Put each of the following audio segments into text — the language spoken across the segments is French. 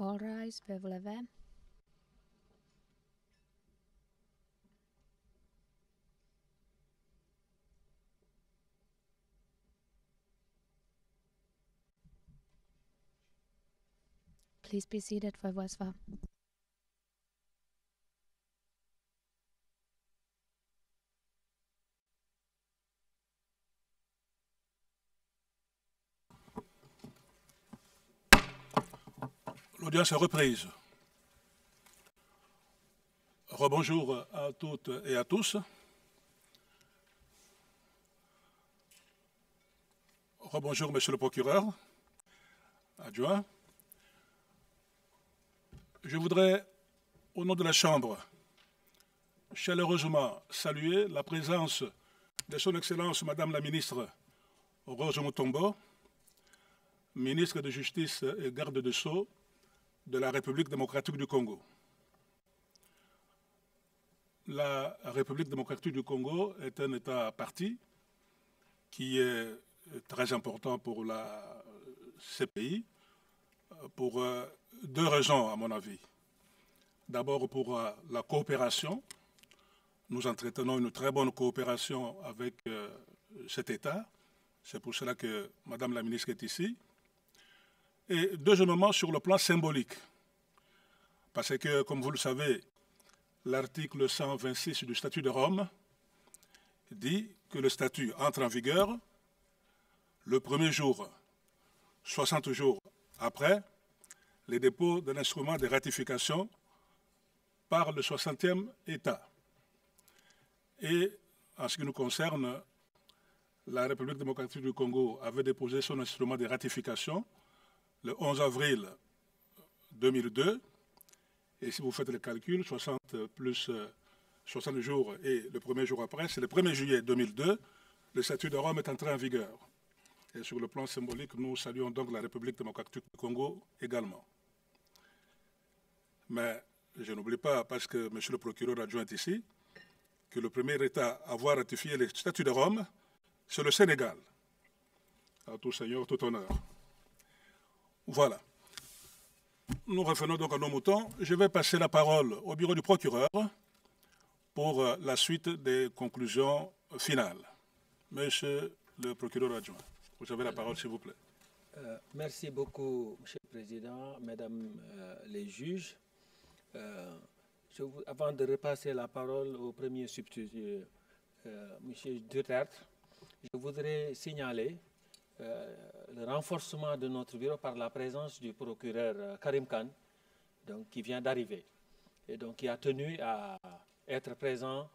All rise, veuillez vous lever. Please be seated, veuillez vous asseoir. L'audience est reprise. Rebonjour à toutes et à tous. Rebonjour, monsieur le procureur adjoint. Je voudrais, au nom de la Chambre, chaleureusement saluer la présence de son Excellence Madame la ministre Rose Mutombo, ministre de Justice et garde de Sceaux de la République démocratique du Congo. La République démocratique du Congo est un État parti qui est très important pour ces pays pour deux raisons, à mon avis. D'abord, pour la coopération. Nous entretenons une très bonne coopération avec cet État. C'est pour cela que Madame la ministre est ici. Et deuxièmement, sur le plan symbolique. Parce que, comme vous le savez, l'article 126 du statut de Rome dit que le statut entre en vigueur le premier jour, 60 jours après les dépôts de l'instrument de ratification par le 60e État. Et en ce qui nous concerne, la République démocratique du Congo avait déposé son instrument de ratification le 11 avril 2002. Et si vous faites le calcul, 60 plus 60 jours et le premier jour après, c'est le 1er juillet 2002, le statut de Rome est entré en vigueur. Et sur le plan symbolique, nous saluons donc la République démocratique du Congo également. Mais je n'oublie pas, parce que M. le procureur adjoint est ici, que le premier État à avoir ratifié le statut de Rome, c'est le Sénégal. À tout seigneur, tout honneur. Voilà. Nous revenons donc à nos moutons. Je vais passer la parole au bureau du procureur pour la suite des conclusions finales. Monsieur le procureur adjoint, vous avez la parole, s'il vous plaît. Merci beaucoup, Monsieur le Président, Mesdames les juges. Avant de repasser la parole au premier substitut, M. Duterte, je voudrais signaler le renforcement de notre bureau par la présence du procureur Karim Khan, donc, qui vient d'arriver et donc qui a tenu à être présent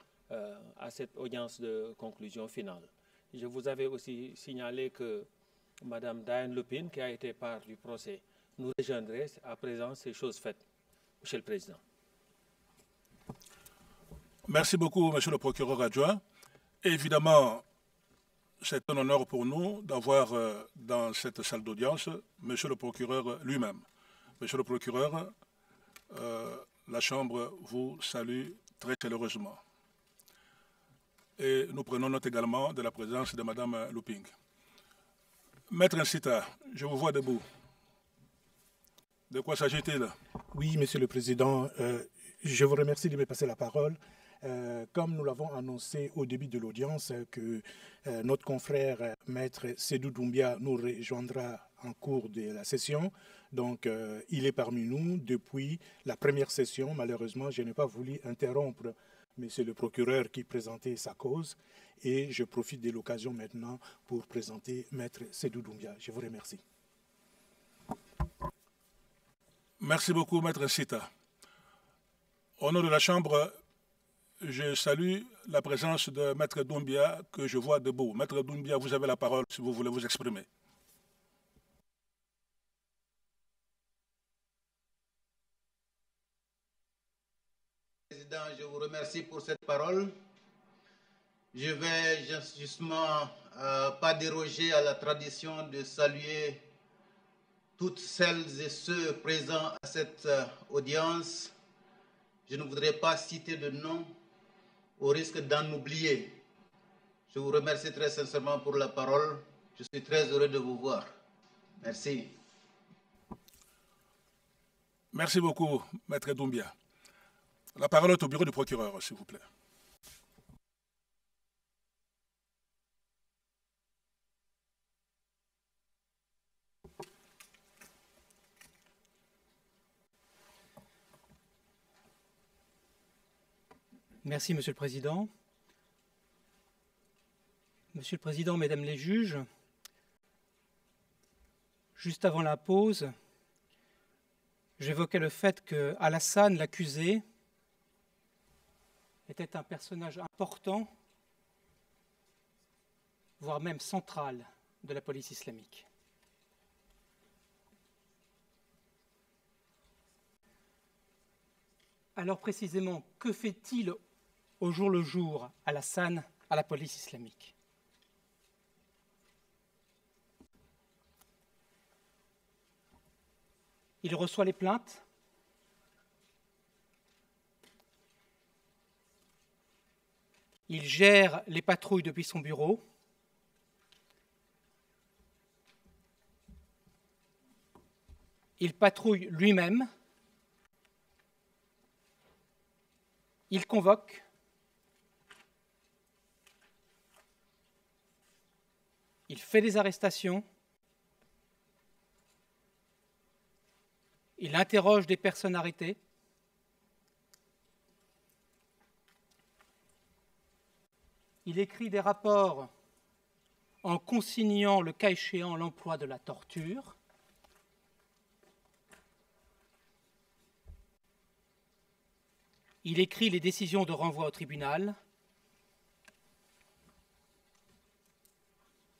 à cette audience de conclusion finale. Je vous avais aussi signalé que Mme Diane Lupin, qui a été part du procès, nous rejoindrait. À présent, ces choses faites. Monsieur le Président. Merci beaucoup, Monsieur le procureur adjoint. Évidemment, c'est un honneur pour nous d'avoir dans cette salle d'audience Monsieur le procureur lui-même. Monsieur le procureur, la Chambre vous salue très chaleureusement. Et nous prenons note également de la présence de Mme Luping. Maître Nsita, je vous vois debout. De quoi s'agit-il? Oui, Monsieur le Président, je vous remercie de me passer la parole. Comme nous l'avons annoncé au début de l'audience, que notre confrère Maître Sédou Doumbia nous rejoindra en cours de la session. Donc, il est parmi nous depuis la première session. Malheureusement, je n'ai pas voulu interrompre Monsieur le procureur qui présentait sa cause. Et je profite de l'occasion maintenant pour présenter Maître Sédou Doumbia. Je vous remercie. Merci beaucoup, Maître Sita. Au nom de la Chambre, je salue la présence de Maître Doumbia que je vois debout. Maître Doumbia, vous avez la parole si vous voulez vous exprimer. Président, je vous remercie pour cette parole. Je vais justement pas déroger à la tradition de saluer toutes celles et ceux présents à cette audience. Je ne voudrais pas citer de nom au risque d'en oublier. Je vous remercie très sincèrement pour la parole. Je suis très heureux de vous voir. Merci. Merci beaucoup, Maître Doumbia. La parole est au bureau du procureur, s'il vous plaît. Merci, Monsieur le Président. Monsieur le Président, Mesdames les juges, juste avant la pause, j'évoquais le fait que Alassane, l'accusé, était un personnage important, voire même central, de la police islamique. Alors précisément, que fait-il au jour le jour, Alassane, à la police islamique? Il reçoit les plaintes, il gère les patrouilles depuis son bureau, il patrouille lui-même, il convoque, il fait des arrestations, il interroge des personnes arrêtées, il écrit des rapports en consignant, le cas échéant, l'emploi de la torture. Il écrit les décisions de renvoi au tribunal.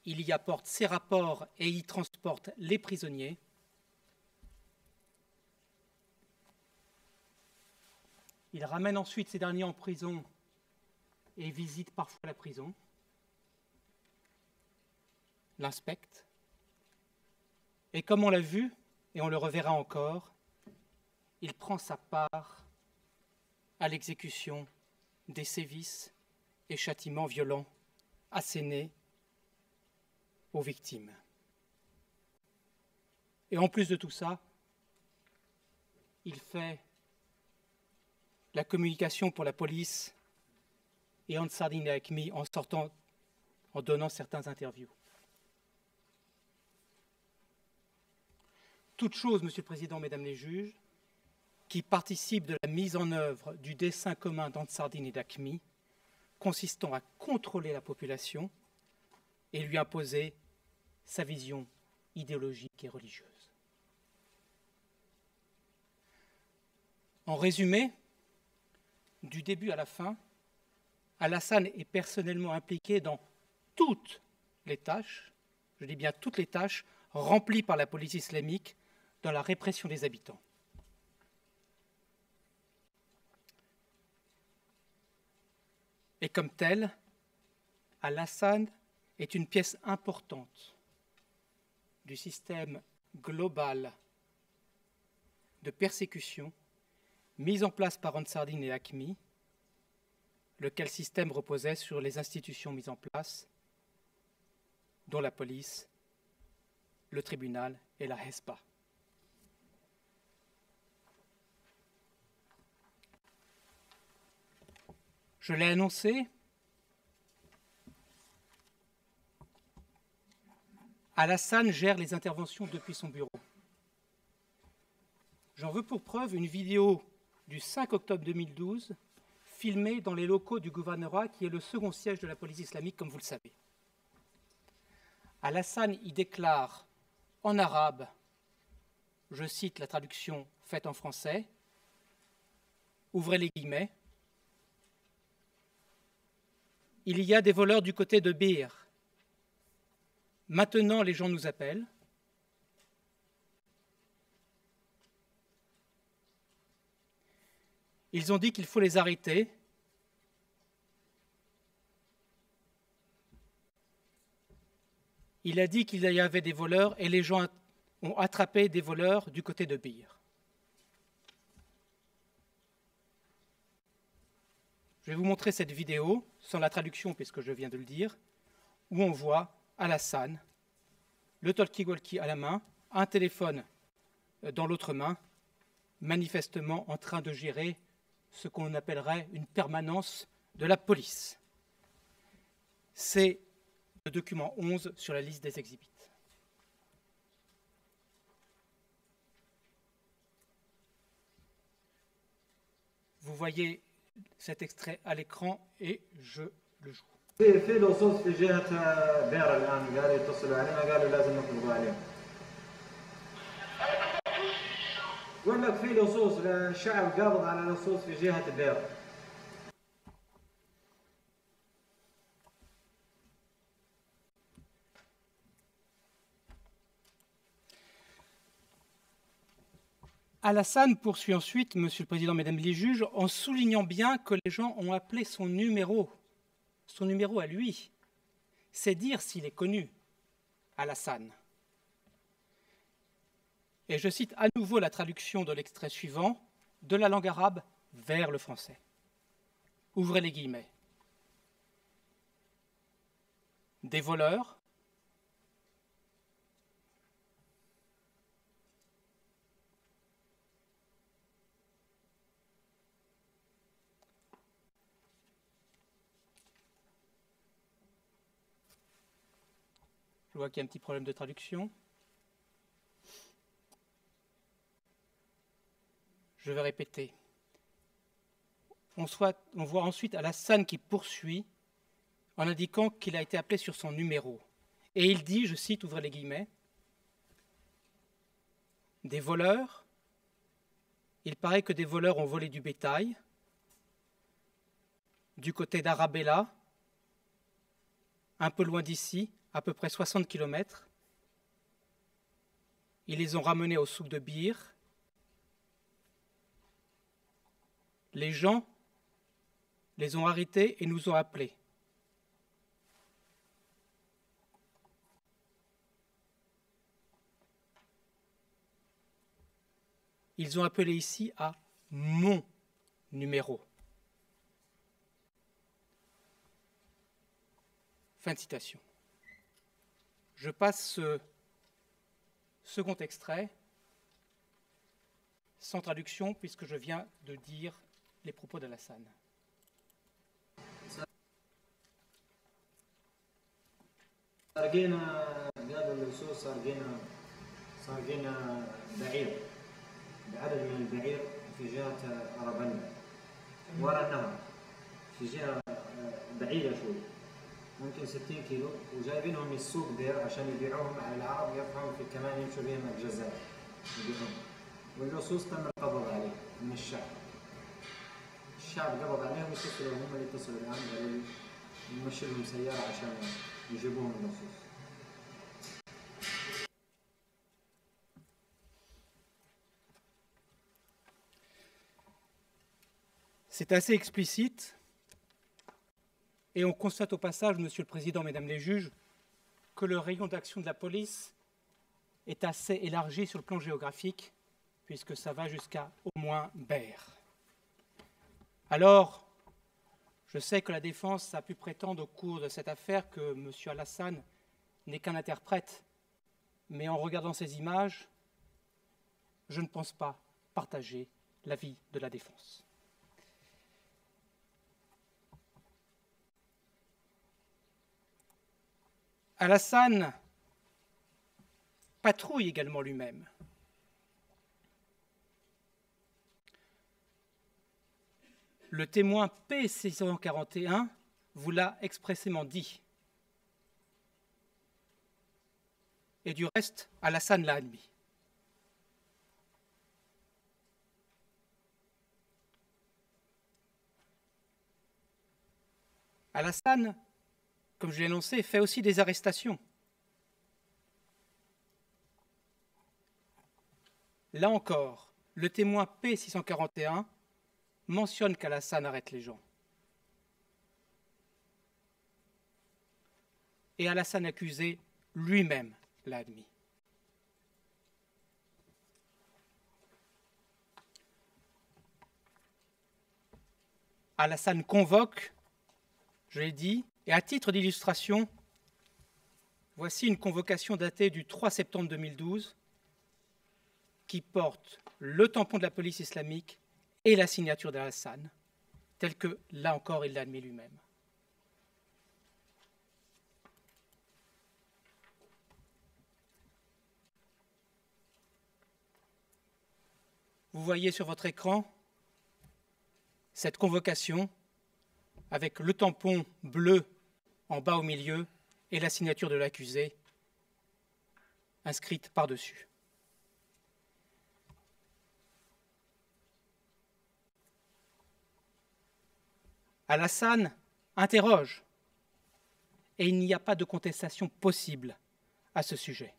Il y apporte ses rapports et y transporte les prisonniers. Il ramène ensuite ces derniers en prison et visite parfois la prison, l'inspecte. Et comme on l'a vu, et on le reverra encore, il prend sa part à l'exécution des sévices et châtiments violents assénés aux victimes. Et en plus de tout ça, il fait la communication pour la police et Ansardine Hakmi en donnant certaines interviews. Toute chose, Monsieur le Président, Mesdames les juges, qui participe de la mise en œuvre du dessein commun d'Ansardine et d'Hakmi, consistant à contrôler la population et lui imposer sa vision idéologique et religieuse. En résumé, du début à la fin, Alassane est personnellement impliqué dans toutes les tâches, je dis bien toutes les tâches, remplies par la police islamique dans la répression des habitants. Et comme tel, Alassane est une pièce importante du système global de persécution mis en place par Ansardine et Hakmi, lequel système reposait sur les institutions mises en place, dont la police, le tribunal et la HESPA. Je l'ai annoncé, Alassane gère les interventions depuis son bureau. J'en veux pour preuve une vidéo du 5 octobre 2012, filmée dans les locaux du gouvernorat, qui est le second siège de la police islamique, comme vous le savez. Alassane y déclare en arabe, je cite la traduction faite en français, ouvrez les guillemets, il y a des voleurs du côté de Bir. Maintenant, les gens nous appellent. Ils ont dit qu'il faut les arrêter. Il a dit qu'il y avait des voleurs et les gens ont attrapé des voleurs du côté de Bir. Je vais vous montrer cette vidéo, sans la traduction puisque je viens de le dire, où on voit Alassane, le talkie-walkie à la main, un téléphone dans l'autre main, manifestement en train de gérer ce qu'on appellerait une permanence de la police. C'est le document 11 sur la liste des exhibits. Vous voyez cet extrait à l'écran et je le joue. في لصوص في جهة بير الآن قالوا يتصلوا علينا قالوا لازم نقبضوا عليهم. يقول لك في لصوص الشعب قابض على لصوص في جهة بير. Alassane poursuit ensuite, Monsieur le Président, Mesdames les juges, en soulignant bien que les gens ont appelé son numéro à lui. C'est dire s'il est connu, Alassane. Et je cite à nouveau la traduction de l'extrait suivant, de la langue arabe vers le français. Ouvrez les guillemets. Des voleurs, je vois qu'il y a un petit problème de traduction. Je vais répéter. On voit ensuite Alassane qui poursuit en indiquant qu'il a été appelé sur son numéro. Et il dit, je cite, ouvrez les guillemets, des voleurs, il paraît que des voleurs ont volé du bétail du côté d'Arabella, un peu loin d'ici, à peu près 60 km. Ils les ont ramenés au souk de Bir. Les gens les ont arrêtés et nous ont appelés. Ils ont appelé ici à mon numéro. Fin de citation. Je passe ce second extrait sans traduction puisque je viens de dire les propos d'Alassane. سارقين قالوا اللصوص سارقين بعير بعدد من البعير في جهة أرابنة وراء النهر في جهة بعيدة شوي ممكن 60 كيلو وجايبينهم من السوق بير عشان يبيعوهم على العرب يرفعون في كمان يمشوا بهم الجزائر يبيعوهم واللصوص تم القبض عليه من الشعب قبض عليهم يتصلوا هم اللي اتصلوا الآن قالوا لي نمشي لهم سيارة عشان يجيبوهم اللصوص. C'est assez explicite et on constate au passage, Monsieur le Président, Mesdames les juges, que le rayon d'action de la police est assez élargi sur le plan géographique puisque ça va jusqu'à au moins Ber. Alors, je sais que la défense a pu prétendre au cours de cette affaire que M. Alassane n'est qu'un interprète, mais en regardant ces images, je ne pense pas partager l'avis de la défense. Alassane patrouille également lui-même. Le témoin P641 vous l'a expressément dit. Et du reste, Alassane l'a admis. Alassane, comme je l'ai annoncé, fait aussi des arrestations. Là encore, le témoin P641 mentionne qu'Alassane arrête les gens. Et Alassane accusé lui-même l'a admis. Alassane convoque, je l'ai dit, et à titre d'illustration, voici une convocation datée du 3 septembre 2012 qui porte le tampon de la police islamique et la signature d'Al-Hassan, tel que, là encore, il l'a admis lui-même. Vous voyez sur votre écran cette convocation avec le tampon bleu en bas au milieu et la signature de l'accusé inscrite par-dessus. Al-Hassan interroge et il n'y a pas de contestation possible à ce sujet.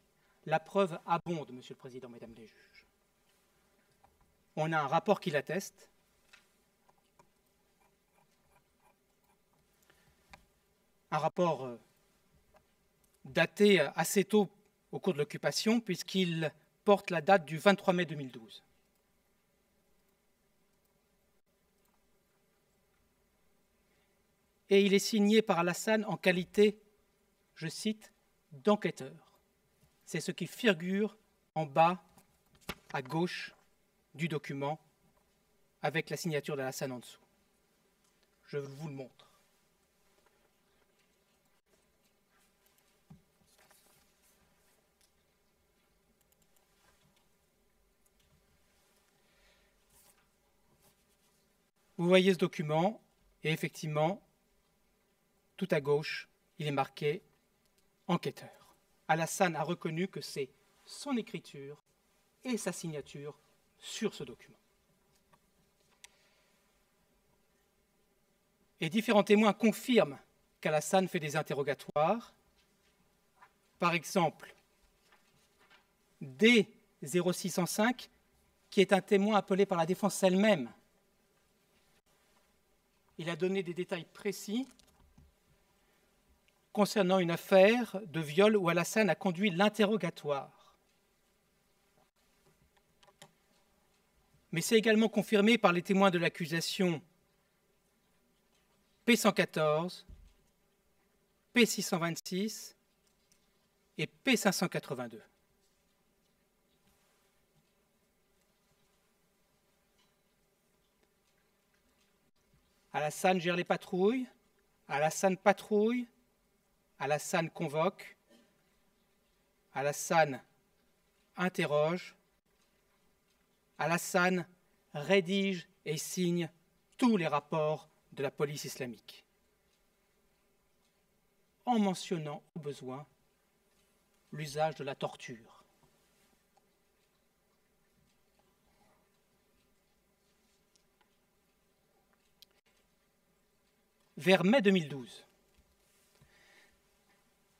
La preuve abonde, Monsieur le Président, Mesdames les juges. On a un rapport qui l'atteste. Un rapport daté assez tôt au cours de l'occupation, puisqu'il porte la date du 23 mai 2012. Et il est signé par Al-Hassan en qualité, je cite, d'enquêteur. C'est ce qui figure en bas à gauche du document avec la signature d'Al-Hassan en dessous. Je vous le montre. Vous voyez ce document et effectivement, tout à gauche, il est marqué « enquêteur ». Al-Hassan a reconnu que c'est son écriture et sa signature sur ce document. Et différents témoins confirment qu'Al-Hassan fait des interrogatoires. Par exemple, D0605, qui est un témoin appelé par la défense elle-même. Il a donné des détails précis concernant une affaire de viol où Al-Hassan a conduit l'interrogatoire. Mais c'est également confirmé par les témoins de l'accusation P114, P626 et P582. Al-Hassan gère les patrouilles, Al-Hassan patrouille, Al-Hassan convoque, Al-Hassan interroge, Al-Hassan rédige et signe tous les rapports de la police islamique, en mentionnant au besoin l'usage de la torture. Vers mai 2012,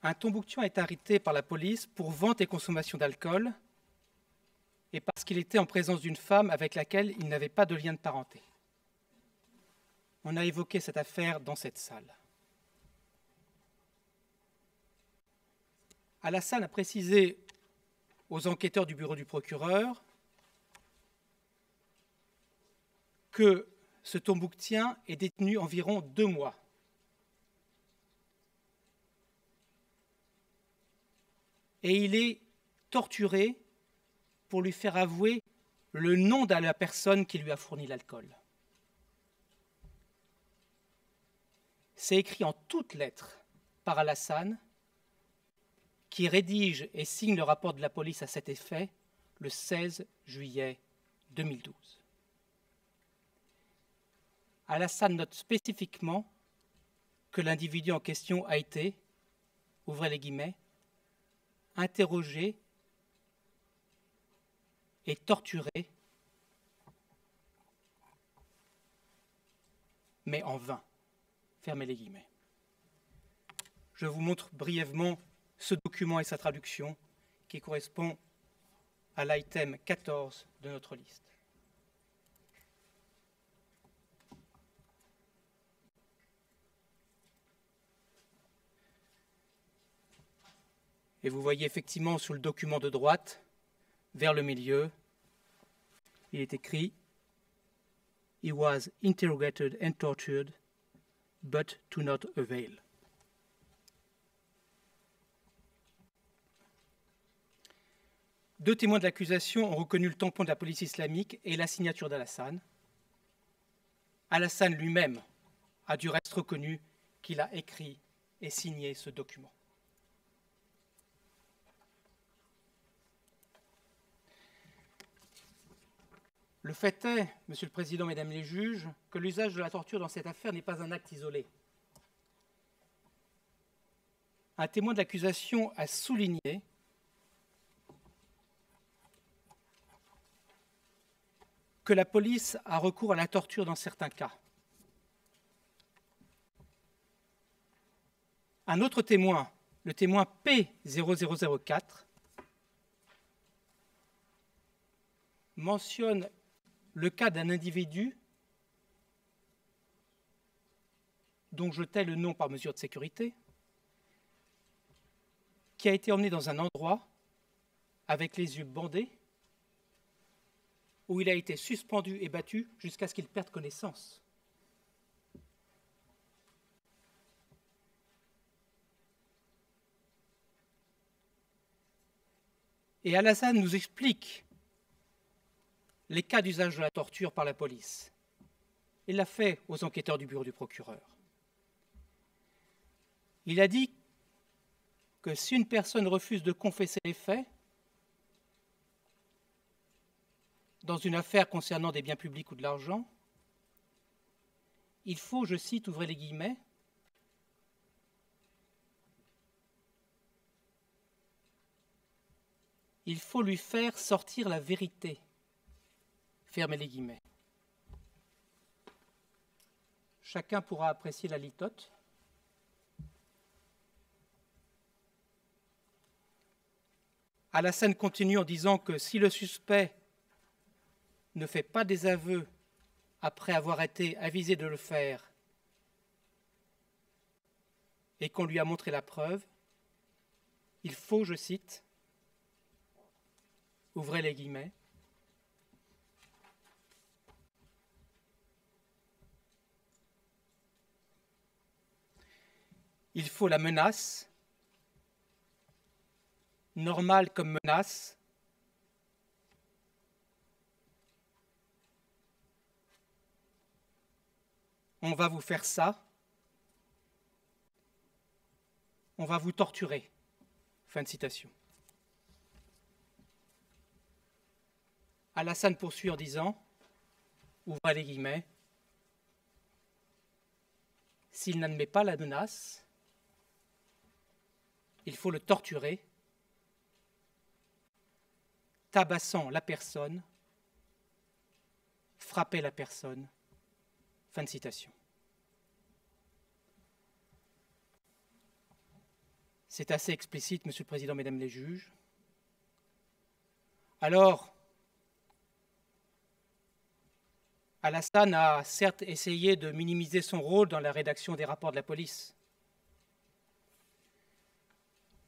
un Tombouctien est arrêté par la police pour vente et consommation d'alcool et parce qu'il était en présence d'une femme avec laquelle il n'avait pas de lien de parenté. On a évoqué cette affaire dans cette salle. Al-Hassan a précisé aux enquêteurs du bureau du procureur que ce Tombouctien est détenu environ 2 mois. Et il est torturé pour lui faire avouer le nom de la personne qui lui a fourni l'alcool. C'est écrit en toutes lettres par Al-Hassan, qui rédige et signe le rapport de la police à cet effet le 16 juillet 2012. Al-Hassan note spécifiquement que l'individu en question a été, ouvrez les guillemets, interrogé et torturé, mais en vain. Fermez les guillemets. Je vous montre brièvement ce document et sa traduction qui correspond à l'item 14 de notre liste. Et vous voyez effectivement sur le document de droite, vers le milieu, il est écrit « He was interrogated and tortured, but to not avail ». 2 témoins de l'accusation ont reconnu le tampon de la police islamique et la signature d'Alassane. Alassane lui-même a du reste reconnu qu'il a écrit et signé ce document. Le fait est, Monsieur le Président, Mesdames les juges, que l'usage de la torture dans cette affaire n'est pas un acte isolé. Un témoin de l'accusation a souligné que la police a recours à la torture dans certains cas. Un autre témoin, le témoin P0004, mentionne le cas d'un individu dont je tais le nom par mesure de sécurité, qui a été emmené dans un endroit avec les yeux bandés, où il a été suspendu et battu jusqu'à ce qu'il perde connaissance. Et Alassane nous explique les cas d'usage de la torture par la police. Il l'a fait aux enquêteurs du bureau du procureur. Il a dit que si une personne refuse de confesser les faits dans une affaire concernant des biens publics ou de l'argent, il faut, je cite, ouvrez les guillemets, il faut lui faire sortir la vérité. Fermez les guillemets. Chacun pourra apprécier la litote. Alassane continue en disant que si le suspect ne fait pas des aveux après avoir été avisé de le faire et qu'on lui a montré la preuve, il faut, je cite, ouvrez les guillemets, il faut la menace, normale comme menace, on va vous faire ça, on va vous torturer. Fin de citation. Alassane poursuit en disant, ouvrez les guillemets, s'il n'admet pas la menace, il faut le torturer, tabassant la personne, frapper la personne. Fin de citation. C'est assez explicite, Monsieur le Président, Mesdames les juges. Alors, Alassane a certes essayé de minimiser son rôle dans la rédaction des rapports de la police.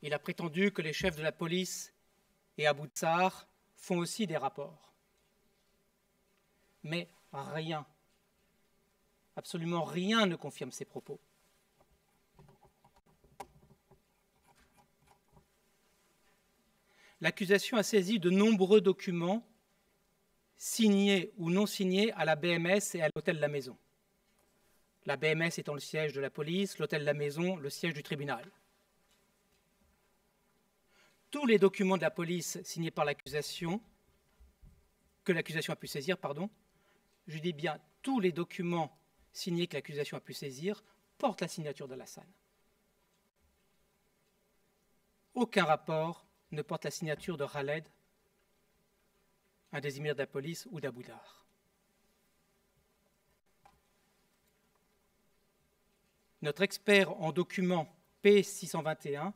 Il a prétendu que les chefs de la police et Abu Tsar font aussi des rapports. Mais rien, absolument rien ne confirme ces propos. L'accusation a saisi de nombreux documents signés ou non signés à la BMS et à l'hôtel La Maison. La BMS étant le siège de la police, l'hôtel La Maison le siège du tribunal. Tous les documents de la police signés par l'accusation, que l'accusation a pu saisir, je dis bien tous les documents signés que l'accusation a pu saisir, portent la signature d'Alassane. Aucun rapport ne porte la signature de Khaled, un des émirs de la police, ou d'Abu Dar. Notre expert en documents P621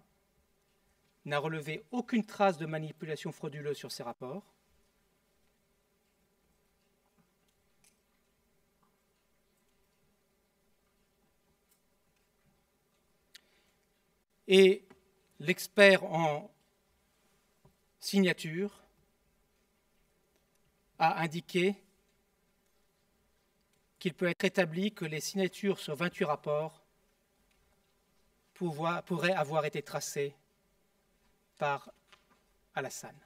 n'a relevé aucune trace de manipulation frauduleuse sur ces rapports. Et l'expert en signature a indiqué qu'il peut être établi que les signatures sur 28 rapports pourraient avoir été tracées par Alassane.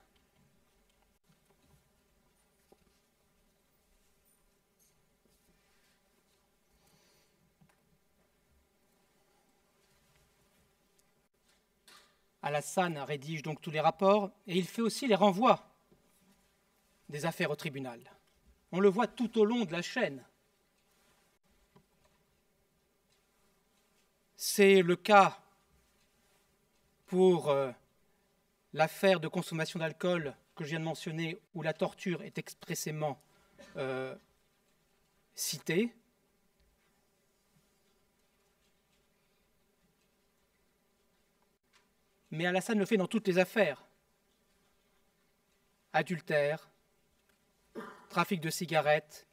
Alassane rédige donc tous les rapports et il fait aussi les renvois des affaires au tribunal. On le voit tout au long de la chaîne. C'est le cas pour l'affaire de consommation d'alcool que je viens de mentionner, où la torture est expressément citée. Mais Alassane le fait dans toutes les affaires. Adultère, trafic de cigarettes,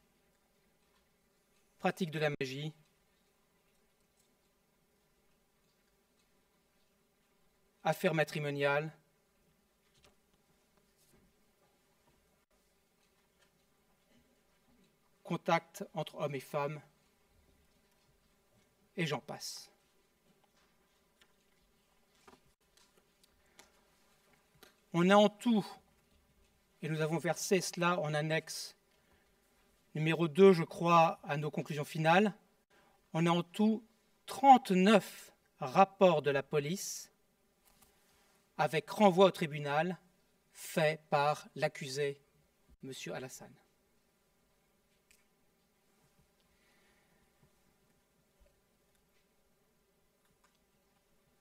pratique de la magie, affaires matrimoniales, contact entre hommes et femmes, et j'en passe. On a en tout, et nous avons versé cela en annexe numéro 2, je crois, à nos conclusions finales, on a en tout 39 rapports de la police avec renvoi au tribunal fait par l'accusé, M. Alassane.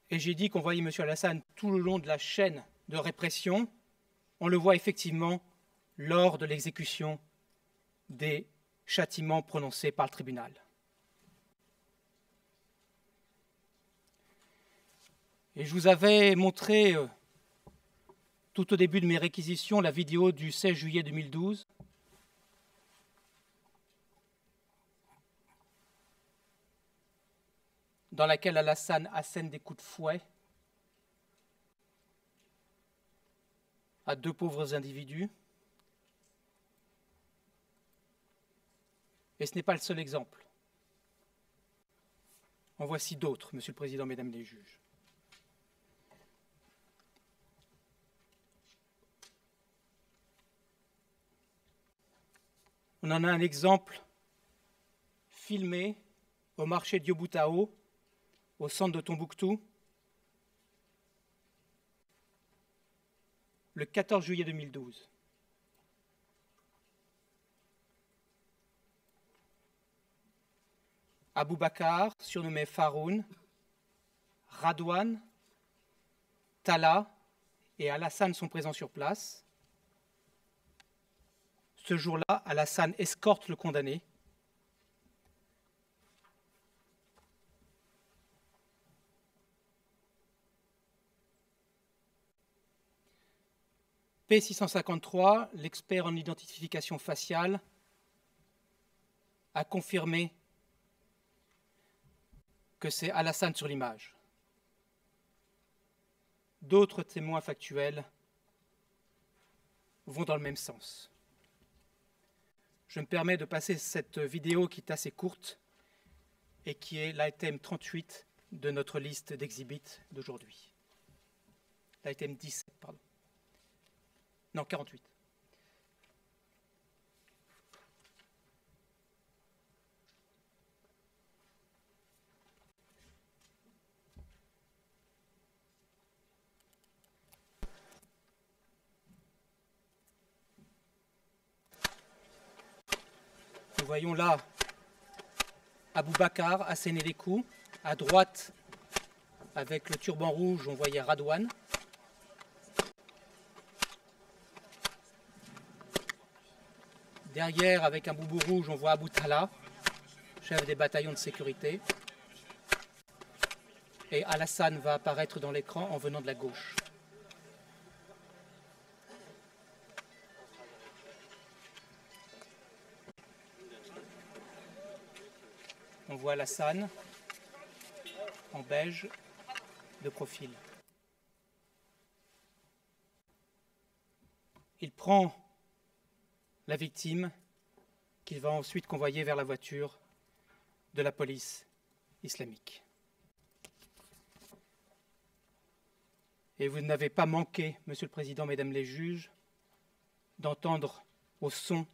Et j'ai dit qu'on voyait M. Alassane tout le long de la chaîne de répression. On le voit effectivement lors de l'exécution des châtiments prononcés par le tribunal. Et je vous avais montré tout au début de mes réquisitions la vidéo du 16 juillet 2012. Dans laquelle Alassane assène des coups de fouet à deux pauvres individus. Et ce n'est pas le seul exemple. En voici d'autres, Monsieur le Président, Mesdames les juges. On en a un exemple filmé au marché d'Yobutao, au centre de Tombouctou, le 14 juillet 2012. Abou Bakar, surnommé Faroun, Radouane, Tala et Alassane sont présents sur place. Ce jour-là, Alassane escorte le condamné. P653, l'expert en identification faciale, a confirmé que c'est Alassane sur l'image. D'autres témoins factuels vont dans le même sens. Je me permets de passer cette vidéo qui est assez courte et qui est l'item 38 de notre liste d'exhibits d'aujourd'hui. L'item 17, pardon. Non, 48. Nous voyons là Abou Bakar asséner les coups. À droite, avec le turban rouge, on voyait Radouane. Derrière, avec un boubou rouge, on voit Abou Tala, chef des bataillons de sécurité. Et Alassane va apparaître dans l'écran en venant de la gauche. On voit Alassane en beige de profil. Il prend la victime qu'il va ensuite convoyer vers la voiture de la police islamique. Et vous n'avez pas manqué, Monsieur le Président, Mesdames les juges, d'entendre au son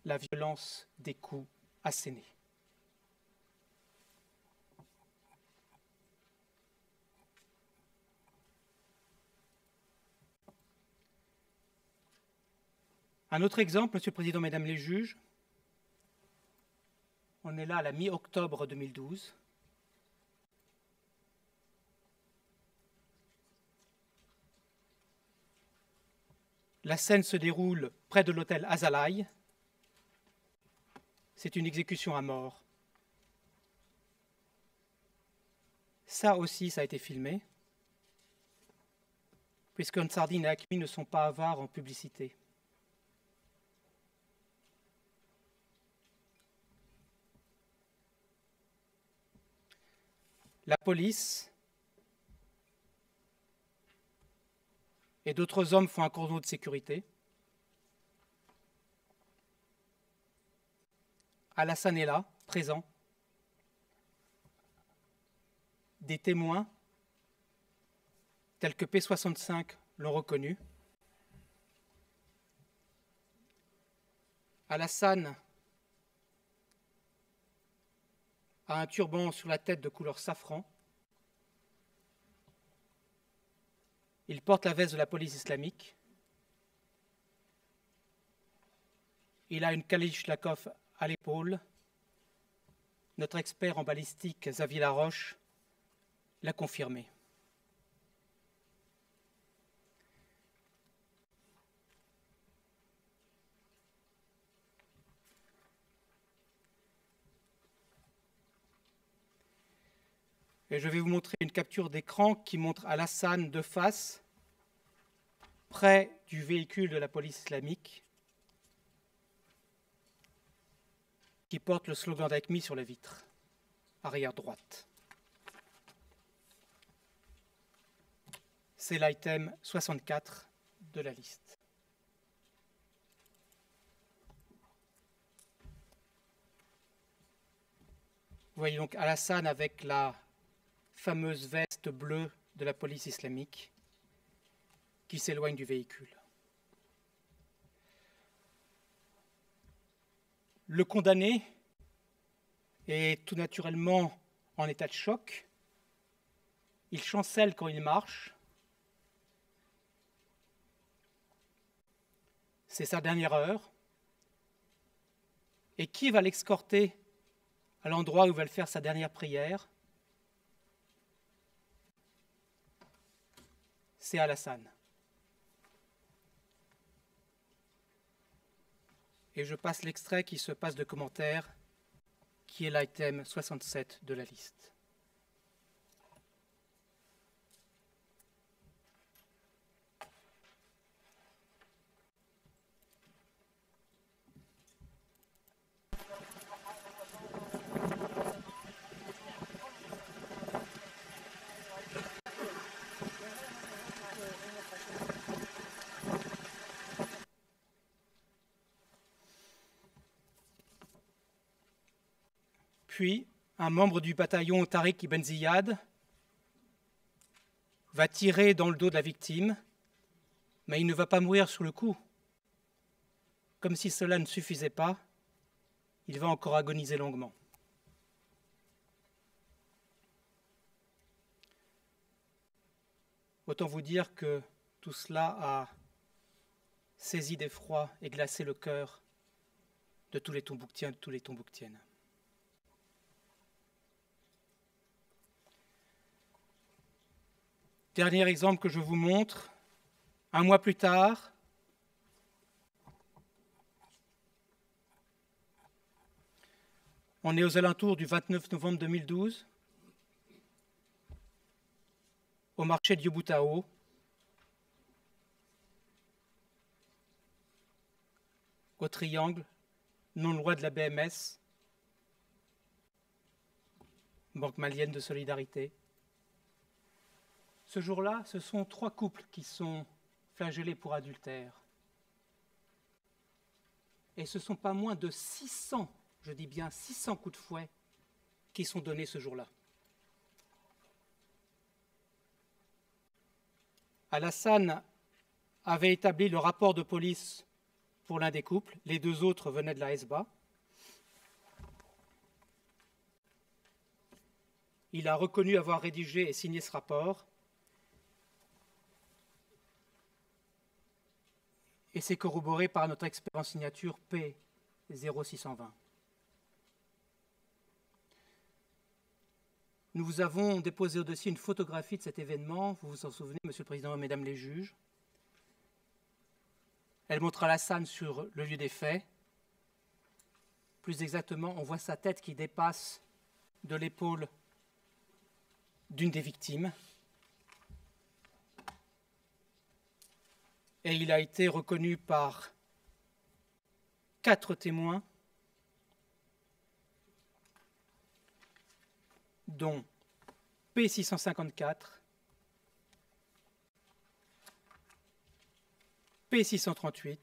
la violence des coups assénés. Un autre exemple, Monsieur le Président, Mesdames les juges, on est là à la mi-octobre 2012. La scène se déroule près de l'hôtel Azalaï. C'est une exécution à mort. Ça aussi, ça a été filmé, puisque Ansardine et Hakimi ne sont pas avares en publicité. La police et d'autres hommes font un cordon de sécurité. Alassane est là, présent. Des témoins, tels que P65, l'ont reconnu. Alassane a un turban sur la tête de couleur safran. Il porte la veste de la police islamique. Il a une Kalachnikov à l'épaule. Notre expert en balistique, Xavier Laroche, l'a confirmé. Et je vais vous montrer une capture d'écran qui montre Alassane de face, près du véhicule de la police islamique, qui porte le slogan d'Akmi sur la vitre, arrière droite. C'est l'item 64 de la liste. Vous voyez donc Alassane avec la fameuse veste bleue de la police islamique qui s'éloigne du véhicule. Le condamné est tout naturellement en état de choc. Il chancelle quand il marche. C'est sa dernière heure. Et qui va l'escorter à l'endroit où il va faire sa dernière prière? C'est Alassane. Et je passe l'extrait qui se passe de commentaires, qui est l'item 67 de la liste. Puis, un membre du bataillon Tariq Ibn Ziyad va tirer dans le dos de la victime, mais il ne va pas mourir sur le coup. Comme si cela ne suffisait pas, il va encore agoniser longuement. Autant vous dire que tout cela a saisi d'effroi et glacé le cœur de tous les Tombouctiens et de tous les Tombouctiennes. Dernier exemple que je vous montre, un mois plus tard, on est aux alentours du 29 novembre 2012, au marché de Yobutao, au Triangle, non loin de la BMS, Banque malienne de solidarité. Ce jour-là, ce sont 3 couples qui sont flagellés pour adultère. Et ce ne sont pas moins de 600, je dis bien 600 coups de fouet qui sont donnés ce jour-là. Alassane avait établi le rapport de police pour l'un des couples, les 2 autres venaient de la SBA. Il a reconnu avoir rédigé et signé ce rapport. et c'est corroboré par notre expert en signature P0620. Nous vous avons déposé au dossier une photographie de cet événement, vous vous en souvenez, Monsieur le Président, Mesdames les juges. Elle montre Alassane sur le lieu des faits. Plus exactement, on voit sa tête qui dépasse de l'épaule d'une des victimes. Et il a été reconnu par 4 témoins, dont P654, P638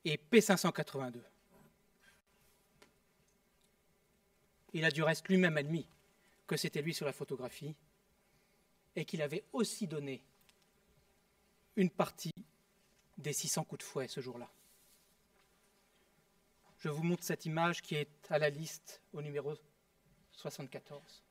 et P582. Il a du reste lui-même admis que c'était lui sur la photographie et qu'il avait aussi donné une partie des 600 coups de fouet ce jour-là. Je vous montre cette image qui est à la liste au numéro 74.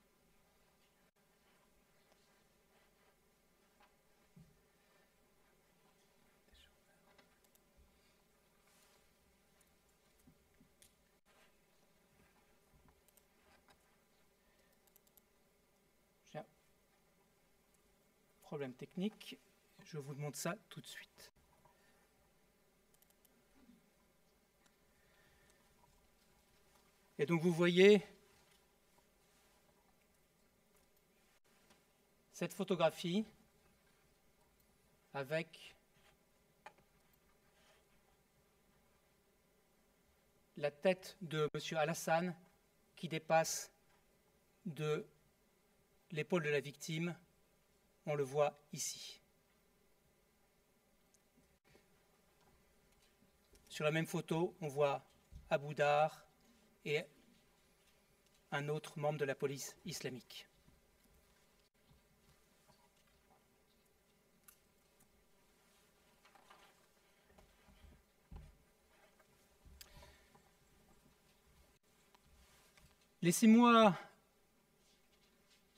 J'ai un problème technique, je vous montre ça tout de suite. Et donc vous voyez cette photographie avec la tête de M. Alassane qui dépasse de l'épaule de la victime. On le voit ici. Sur la même photo, on voit Abu Dar et un autre membre de la police islamique. Laissez-moi,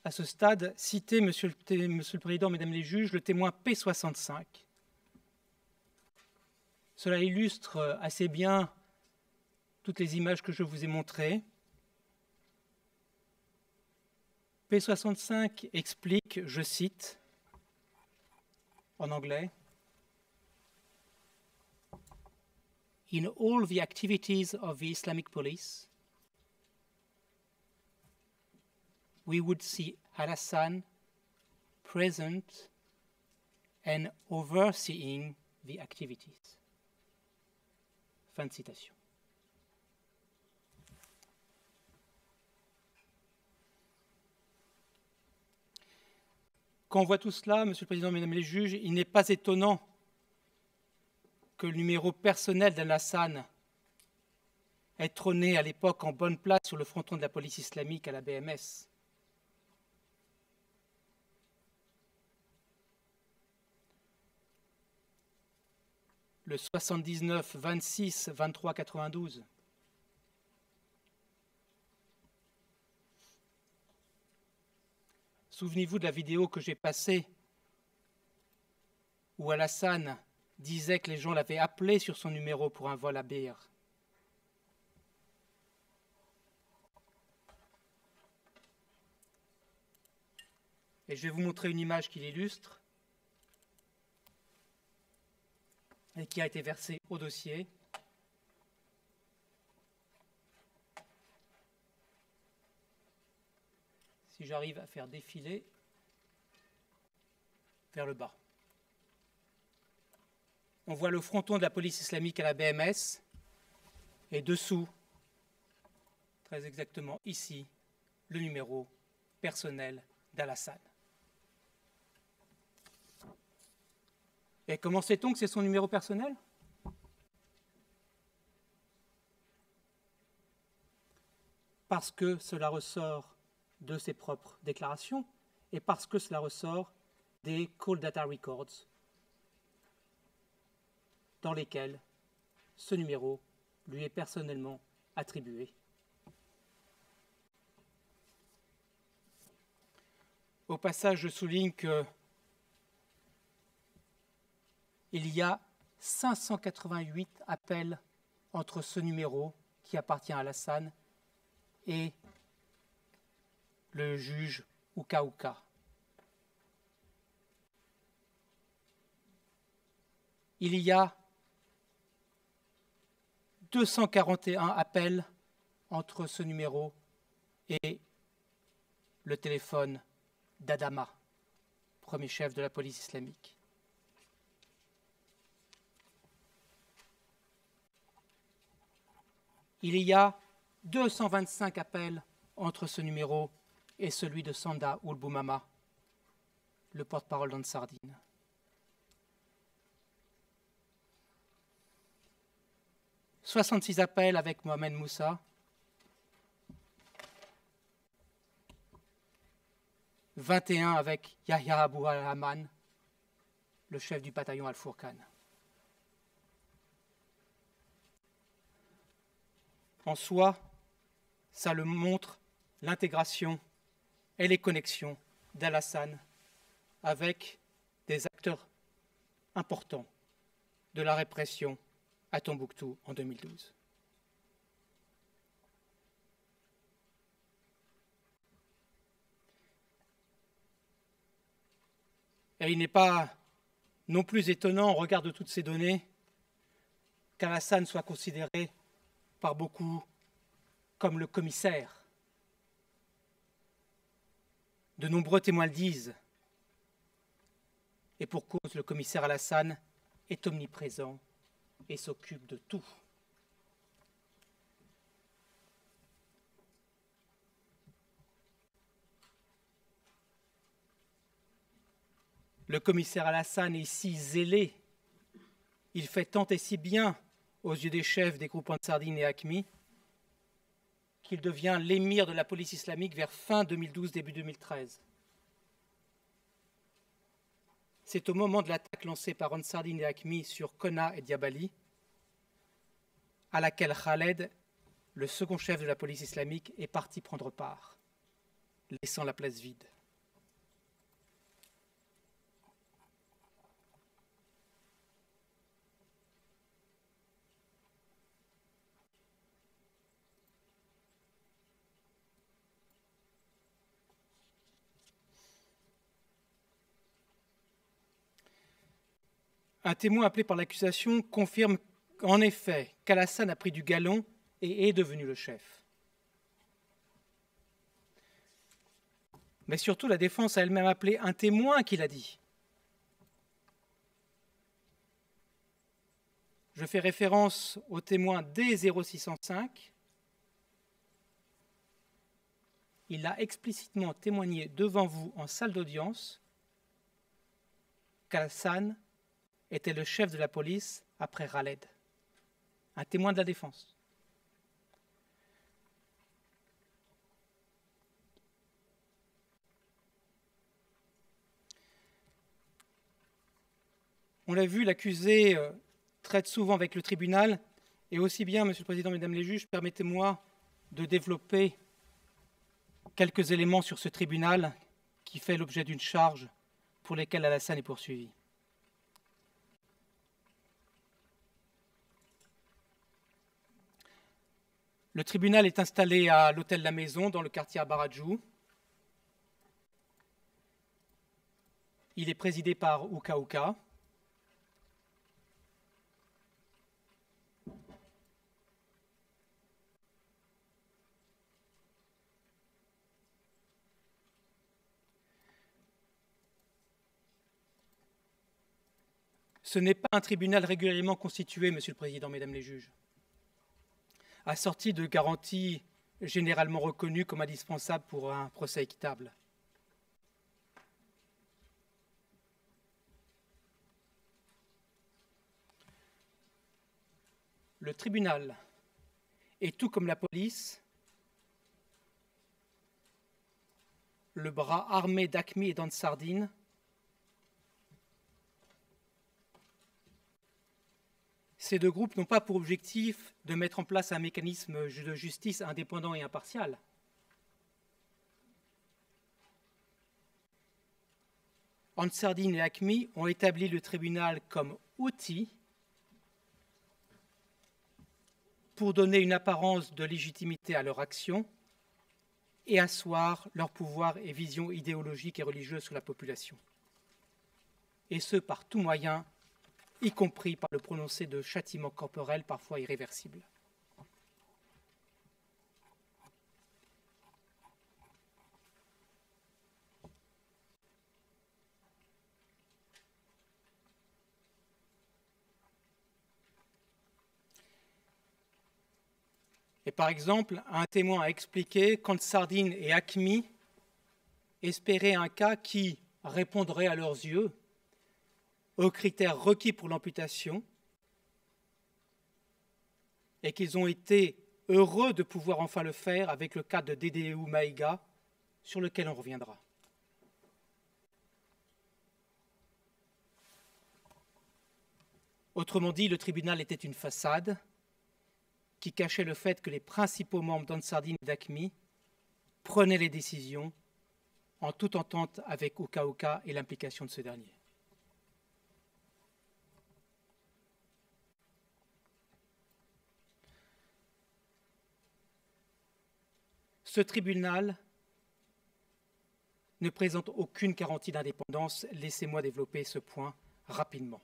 à ce stade, citer, Monsieur le Président, Mesdames les juges, le témoin P65. Cela illustre assez bien toutes les images que je vous ai montrées. P65 explique, je cite, en anglais, « In all the activities of the Islamic police, we would see Alassane present and overseeing the activities. » Fin de citation. Quand on voit tout cela, Monsieur le Président, Mesdames les juges, il n'est pas étonnant que le numéro personnel d'Alassane ait trôné à l'époque en bonne place sur le fronton de la police islamique à la BMS. Le 79 26 23 92. Souvenez-vous de la vidéo que j'ai passée où Alassane disait que les gens l'avaient appelé sur son numéro pour un vol à Bir. Et je vais vous montrer une image qui l'illustre et qui a été versée au dossier. Si j'arrive à faire défiler vers le bas. On voit le fronton de la police islamique à la BMS et dessous, très exactement ici, le numéro personnel d'Alassane. Et comment sait-on que c'est son numéro personnel ? Parce que cela ressort de ses propres déclarations et parce que cela ressort des Call Data Records dans lesquels ce numéro lui est personnellement attribué. Au passage, je souligne que il y a 588 appels entre ce numéro qui appartient à Alassane et le juge Ouka Ouka. Il y a 241 appels entre ce numéro et le téléphone d'Adama, premier chef de la police islamique. Il y a 225 appels entre ce numéro et celui de Sanda Oulboumama, le porte-parole d'Ansardine. « 66 appels avec Mohamed Moussa, 21 avec Yahya Abou al-Haman, le chef du bataillon Al-Fourkan. En soi, ça le montre l'intégration et les connexions d'Alassane avec des acteurs importants de la répression à Tombouctou en 2012. Et il n'est pas non plus étonnant, au regard de toutes ces données, qu'Alassane soit considéré par beaucoup comme le commissaire. De nombreux témoins le disent, et pour cause, le commissaire Alassane est omniprésent et s'occupe de tout. Le commissaire Alassane est si zélé, il fait tant et si bien aux yeux des chefs des groupes Ansardine et Hakmi, qu'il devient l'émir de la police islamique vers fin 2012, début 2013. C'est au moment de l'attaque lancée par Ansardine et Hakmi sur Konna et Diabali, à laquelle Khaled, le second chef de la police islamique, est parti prendre part, laissant la place vide. Un témoin appelé par l'accusation confirme en effet qu'Alassane a pris du galon et est devenu le chef. Mais surtout, la défense a elle-même appelé un témoin qui l'a dit. Je fais référence au témoin D0605. Il a explicitement témoigné devant vous en salle d'audience qu'Alassane était le chef de la police après Khaled, un témoin de la défense. On l'a vu, l'accusé traite souvent avec le tribunal, et aussi bien, Monsieur le Président, Mesdames les juges, permettez-moi de développer quelques éléments sur ce tribunal qui fait l'objet d'une charge pour lesquelles Alassane est poursuivi. Le tribunal est installé à l'hôtel La Maison, dans le quartier Abaradjou. Il est présidé par Ouka Ouka. Ce n'est pas un tribunal régulièrement constitué, Monsieur le Président, Mesdames les juges, assorti de garanties généralement reconnues comme indispensables pour un procès équitable. Le tribunal est, tout comme la police, le bras armé d'Akmi et d'Ansardine, ces deux groupes n'ont pas pour objectif de mettre en place un mécanisme de justice indépendant et impartial. Ansardine et Hakmi ont établi le tribunal comme outil pour donner une apparence de légitimité à leur action et asseoir leur pouvoir et vision idéologique et religieuse sur la population. Et ce, par tout moyen, y compris par le prononcé de châtiments corporels parfois irréversibles. Et par exemple, un témoin a expliqué qu'Ansardine et AQMI espéraient un cas qui répondrait à leurs yeux aux critères requis pour l'amputation et qu'ils ont été heureux de pouvoir enfin le faire avec le cas de Dedeu Maïga, sur lequel on reviendra. Autrement dit, le tribunal était une façade qui cachait le fait que les principaux membres d'Ansardine et d'AQMI prenaient les décisions en toute entente avec Uka Uka et l'implication de ce dernier. Ce tribunal ne présente aucune garantie d'indépendance. Laissez-moi développer ce point rapidement.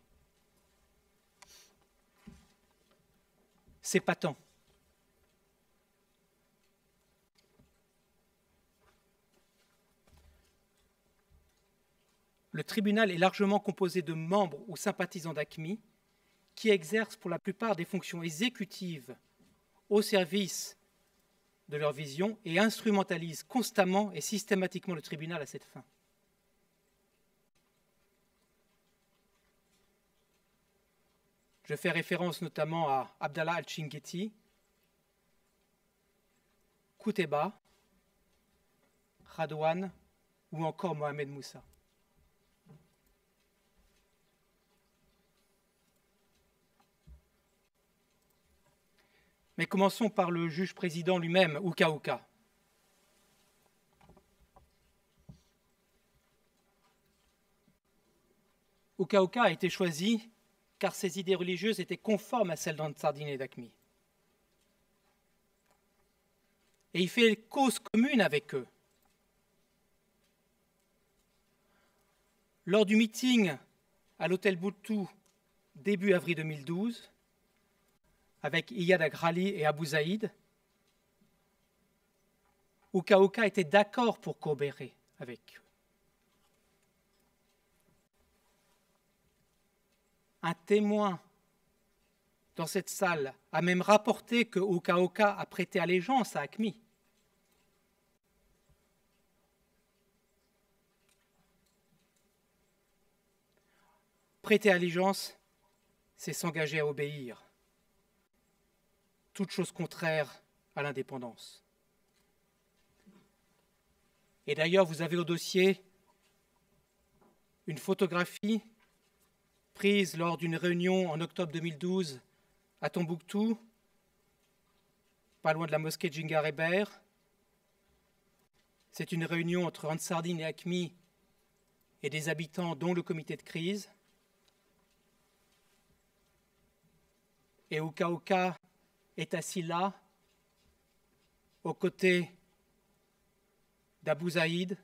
C'est patent. Le tribunal est largement composé de membres ou sympathisants d'AQMI qui exercent pour la plupart des fonctions exécutives au service de leur vision et instrumentalisent constamment et systématiquement le tribunal à cette fin. Je fais référence notamment à Abdallah Al-Chinguetti, Kouteba, Radouane ou encore Mohamed Moussa. Mais commençons par le juge-président lui-même, Uka Uka. Uka Uka a été choisi car ses idées religieuses étaient conformes à celles d'Ansardine et d'AQMI. Et il fait cause commune avec eux. Lors du meeting à l'hôtel Boutou, début avril 2012, avec Iyad Agrali et Abou Zaïd, Uka Uka était d'accord pour coopérer avec eux. Un témoin dans cette salle a même rapporté que Uka Uka a prêté allégeance à AQMI. Prêter allégeance, c'est s'engager à obéir. Toute chose contraire à l'indépendance. Et d'ailleurs, vous avez au dossier une photographie prise lors d'une réunion en octobre 2012 à Tombouctou, pas loin de la mosquée de Djingar Hébert. C'est une réunion entre Ansardine et AQMI et des habitants, dont le comité de crise. Et Uka Uka est assis là, aux côtés d'Abou Zaïd,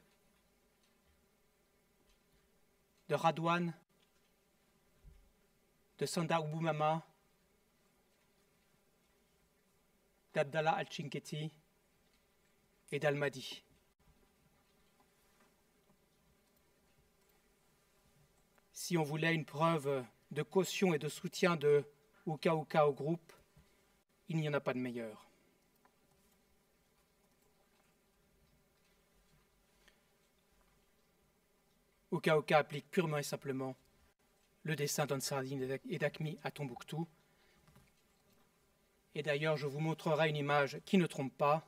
de Radouane, de Sanda Ouboumama, d'Abdallah Al-Chinguetti et d'Al-Mahdi. Si on voulait une preuve de caution et de soutien de Uka Uka au groupe, il n'y en a pas de meilleur. Uka Uka applique purement et simplement le dessein d'Ansardine et d'AQMI à Tombouctou. Et d'ailleurs, je vous montrerai une image qui ne trompe pas.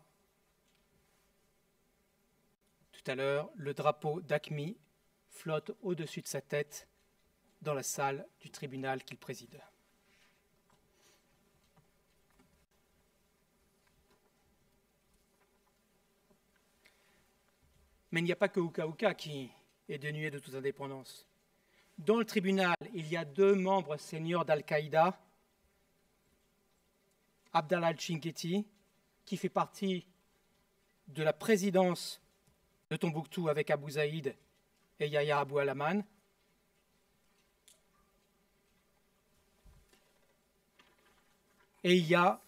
Tout à l'heure, le drapeau d'AQMI flotte au-dessus de sa tête dans la salle du tribunal qu'il préside. Mais il n'y a pas que Uka Uka qui est dénué de toute indépendance. Dans le tribunal, il y a 2 membres seniors d'Al-Qaïda, Abdallah al-Chinguetti, qui fait partie de la présidence de Tombouctou avec Abou Zaïd et Yahya Abou Alaman, et il y a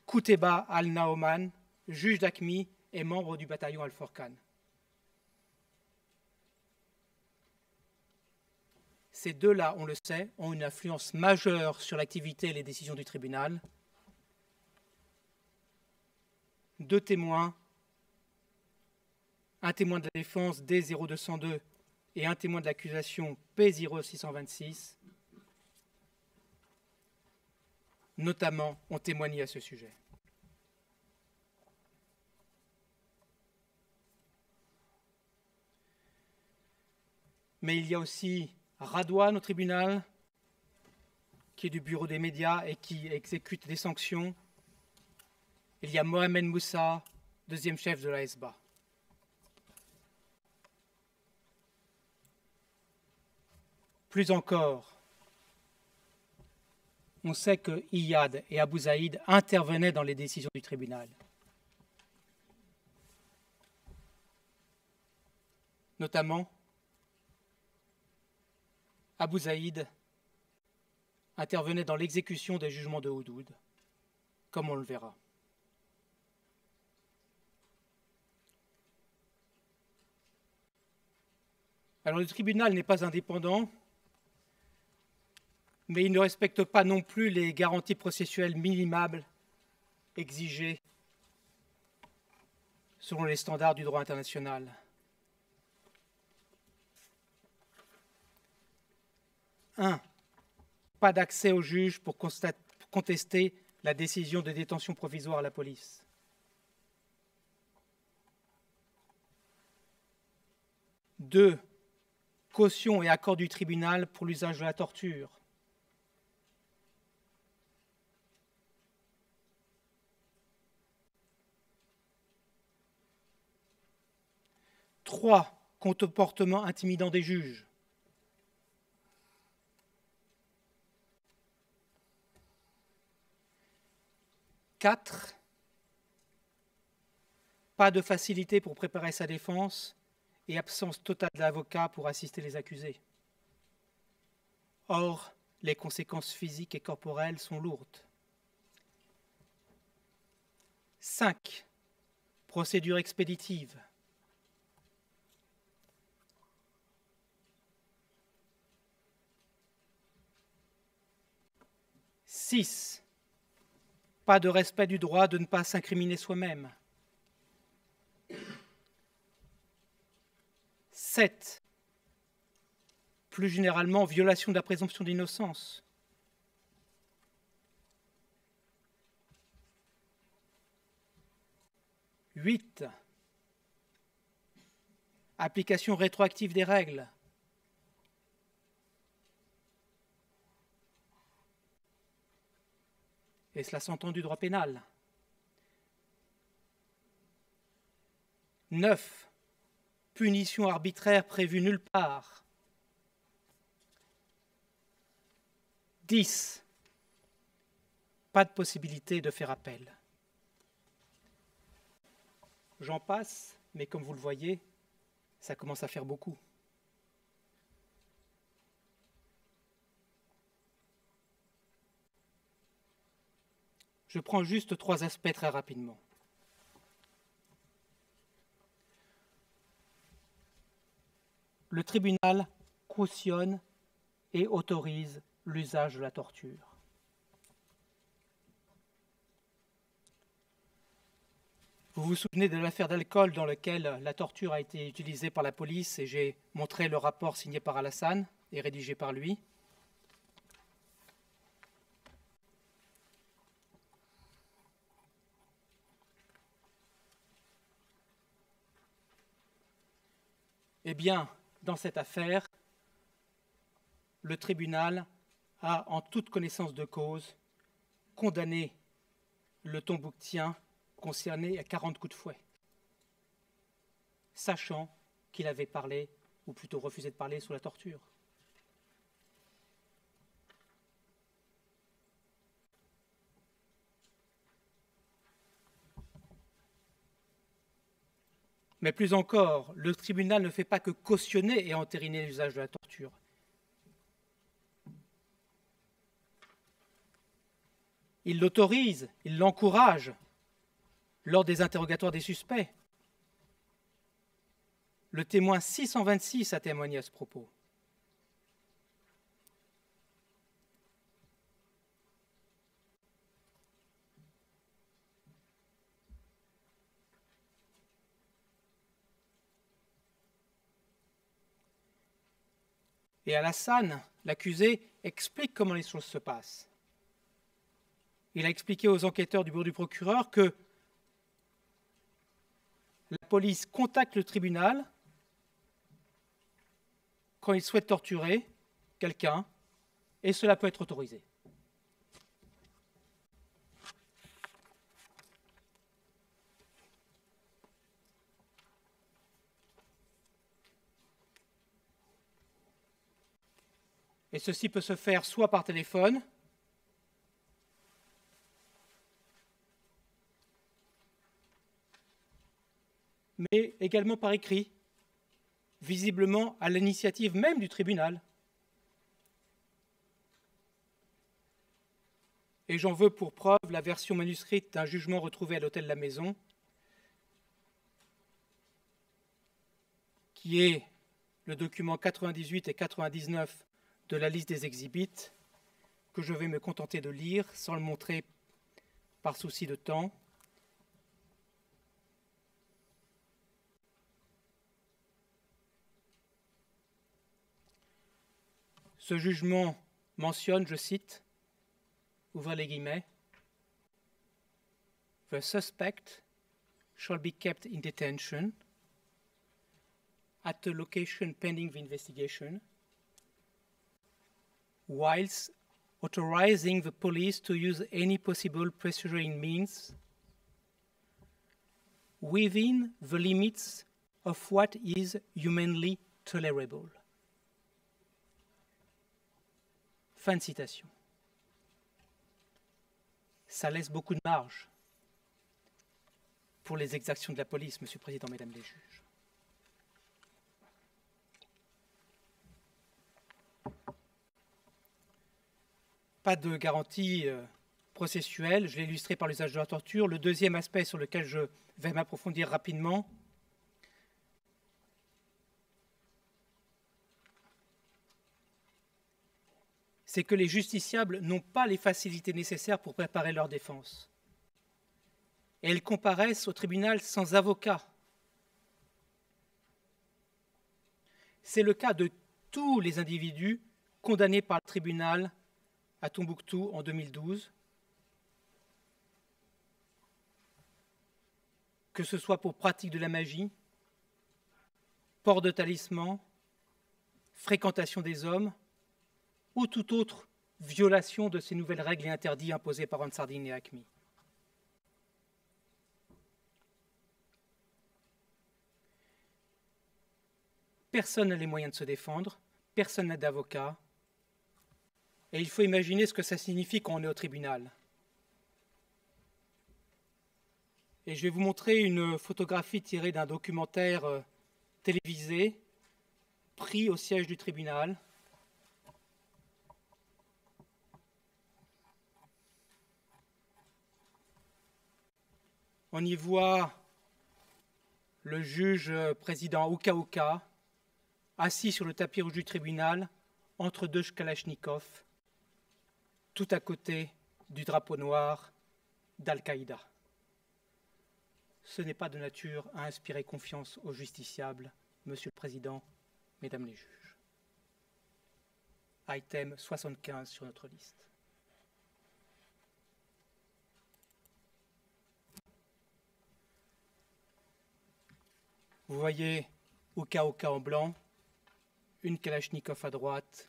Kouteba al-Naoman, juge d'Aqmi et membre du bataillon Al-Forkan. Ces 2-là, on le sait, ont une influence majeure sur l'activité et les décisions du tribunal. 2 témoins, un témoin de la défense D0202 et un témoin de l'accusation P0626, notamment, ont témoigné à ce sujet. Mais il y a aussi Radouane au tribunal, qui est du bureau des médias et qui exécute des sanctions. Il y a Mohamed Moussa, 2e chef de la SBA. Plus encore, on sait que Iyad et Abou Zaïd intervenaient dans les décisions du tribunal. Notamment, Abou Zaïd intervenait dans l'exécution des jugements de Houdoud, comme on le verra. Alors le tribunal n'est pas indépendant, mais il ne respecte pas non plus les garanties processuelles minimales exigées selon les standards du droit international. 1. Pas d'accès au juge pour contester la décision de détention provisoire à la police. 2. Caution et accord du tribunal pour l'usage de la torture. 3. Comportement intimidant des juges. 4. Pas de facilité pour préparer sa défense et absence totale d'avocat pour assister les accusés. Or, les conséquences physiques et corporelles sont lourdes. 5. Procédure expéditive. 6. Pas de respect du droit de ne pas s'incriminer soi-même. 7. Plus généralement, violation de la présomption d'innocence. 8. Application rétroactive des règles. 9. Et cela s'entend du droit pénal. 9. Punition arbitraire prévue nulle part. 10. Pas de possibilité de faire appel. J'en passe, mais comme vous le voyez, ça commence à faire beaucoup. Je prends juste 3 aspects très rapidement. Le tribunal cautionne et autorise l'usage de la torture. Vous vous souvenez de l'affaire d'Alcool dans laquelle la torture a été utilisée par la police et j'ai montré le rapport signé par Alassane et rédigé par lui. Eh bien, dans cette affaire, le tribunal a, en toute connaissance de cause, condamné le Tombouctien concerné à 40 coups de fouet, sachant qu'il avait parlé, ou plutôt refusé de parler, sous la torture. Mais plus encore, le tribunal ne fait pas que cautionner et entériner l'usage de la torture. Il l'autorise, il l'encourage lors des interrogatoires des suspects. Le témoin 626 a témoigné à ce propos. Et Alassane, l'accusé, explique comment les choses se passent. Il a expliqué aux enquêteurs du bureau du procureur que la police contacte le tribunal quand il souhaite torturer quelqu'un, et cela peut être autorisé. Et ceci peut se faire soit par téléphone, mais également par écrit, visiblement à l'initiative même du tribunal. Et j'en veux pour preuve la version manuscrite d'un jugement retrouvé à l'hôtel La Maison, qui est le document 98 et 99 de la liste des exhibits, que je vais me contenter de lire sans le montrer par souci de temps. Ce jugement mentionne, je cite, ouvrez les guillemets, « The suspect shall be kept in detention at the location pending the investigation, whilst authorizing the police to use any possible pressuring means within the limits of what is humanly tolerable. » Fin de citation. Ça laisse beaucoup de marge pour les exactions de la police, Monsieur le Président, Mesdames les juges. Pas de garantie processuelle, je l'ai illustré par l'usage de la torture. Le deuxième aspect sur lequel je vais m'approfondir rapidement, c'est que les justiciables n'ont pas les facilités nécessaires pour préparer leur défense. Et ils comparaissent au tribunal sans avocat. C'est le cas de tous les individus condamnés par le tribunal à Tombouctou en 2012, que ce soit pour pratique de la magie, port de talisman, fréquentation des hommes, ou toute autre violation de ces nouvelles règles et interdits imposés par Ansardine et Acme. Personne n'a les moyens de se défendre, personne n'a d'avocat, et il faut imaginer ce que ça signifie quand on est au tribunal. Et je vais vous montrer une photographie tirée d'un documentaire télévisé, pris au siège du tribunal. On y voit le juge président Ouka assis sur le tapis rouge du tribunal entre deux kalachnikovs, tout à côté du drapeau noir d'Al-Qaïda. Ce n'est pas de nature à inspirer confiance aux justiciables, Monsieur le Président, Mesdames les juges. Item 75 sur notre liste. Vous voyez Ouka en blanc, une Kalachnikov à droite,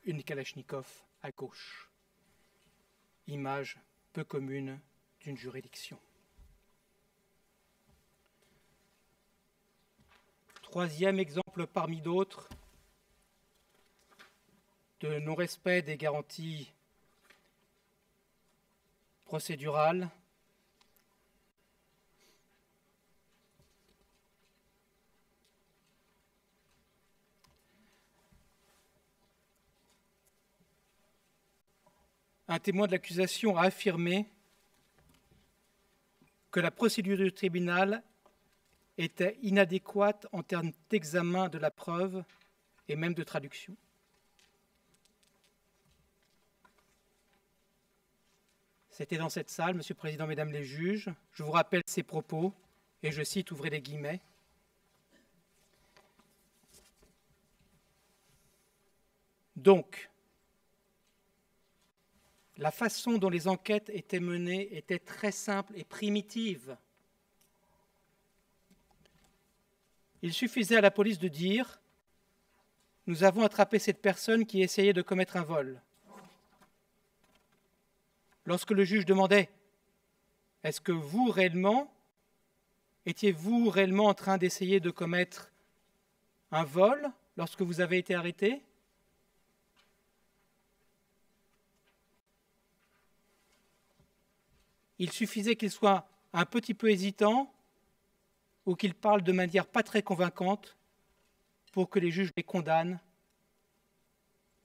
une Kalachnikov à gauche. Image peu commune d'une juridiction. Troisième exemple parmi d'autres de non-respect des garanties procédurales. un témoin de l'accusation a affirmé que la procédure du tribunal était inadéquate en termes d'examen de la preuve et même de traduction. C'était dans cette salle, Monsieur le Président, Mesdames les juges. Je vous rappelle ces propos, et je cite, ouvrez les guillemets. Donc, la façon dont les enquêtes étaient menées était très simple et primitive. Il suffisait à la police de dire « Nous avons attrapé cette personne qui essayait de commettre un vol ». Lorsque le juge demandait « Est-ce que étiez-vous réellement en train d'essayer de commettre un vol lorsque vous avez été arrêté ?» Il suffisait qu'il soit un petit peu hésitant ou qu'il parle de manière pas très convaincante pour que les juges les condamnent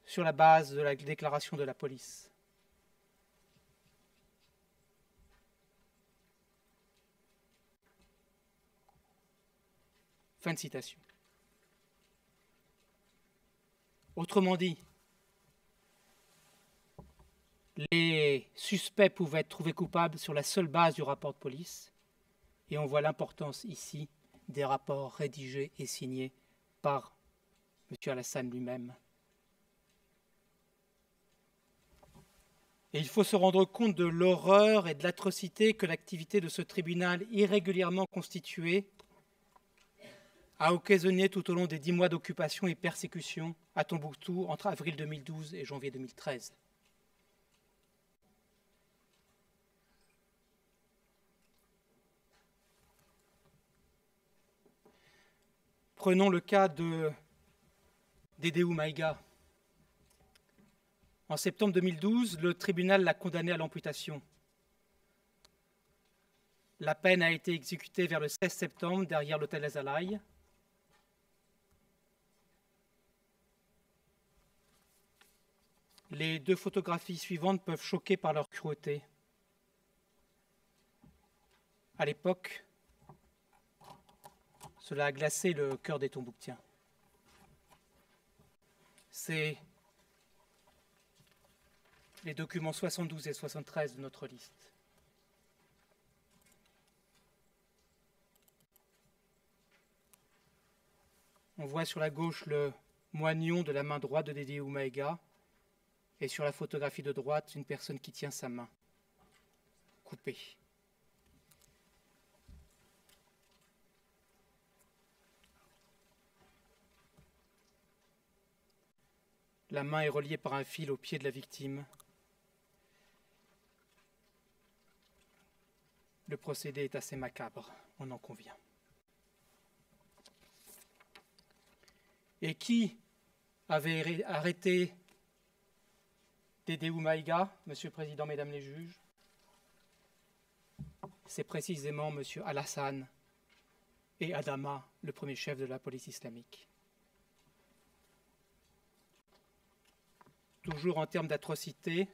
sur la base de la déclaration de la police. Fin de citation. Autrement dit, les suspects pouvaient être trouvés coupables sur la seule base du rapport de police, et on voit l'importance ici des rapports rédigés et signés par M. Alassane lui-même. Et il faut se rendre compte de l'horreur et de l'atrocité que l'activité de ce tribunal irrégulièrement constitué a occasionné tout au long des 10 mois d'occupation et persécution à Tombouctou entre avril 2012 et janvier 2013. Prenons le cas de Dédéou Maïga. En septembre 2012, le tribunal l'a condamné à l'amputation. La peine a été exécutée vers le 16 septembre derrière l'hôtel Azalaï. Les 2 photographies suivantes peuvent choquer par leur cruauté. À l'époque, cela a glacé le cœur des Tombouctiens. C'est les documents 72 et 73 de notre liste. On voit sur la gauche le moignon de la main droite de Dédéou Maïga et sur la photographie de droite, une personne qui tient sa main coupée. La main est reliée par un fil au pied de la victime. Le procédé est assez macabre, on en convient. Et qui avait arrêté Dédéou Maïga, Monsieur le Président, Mesdames les juges? C'est précisément Monsieur Alassane et Adama, le premier chef de la police islamique. Toujours en termes d'atrocité,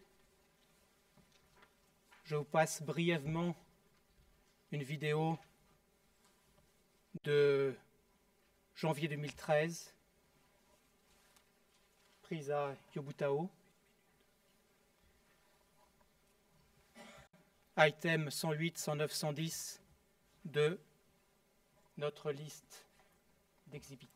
je vous passe brièvement une vidéo de janvier 2013, prise à Yobutao. Item 108, 109, 110 de notre liste d'exhibits.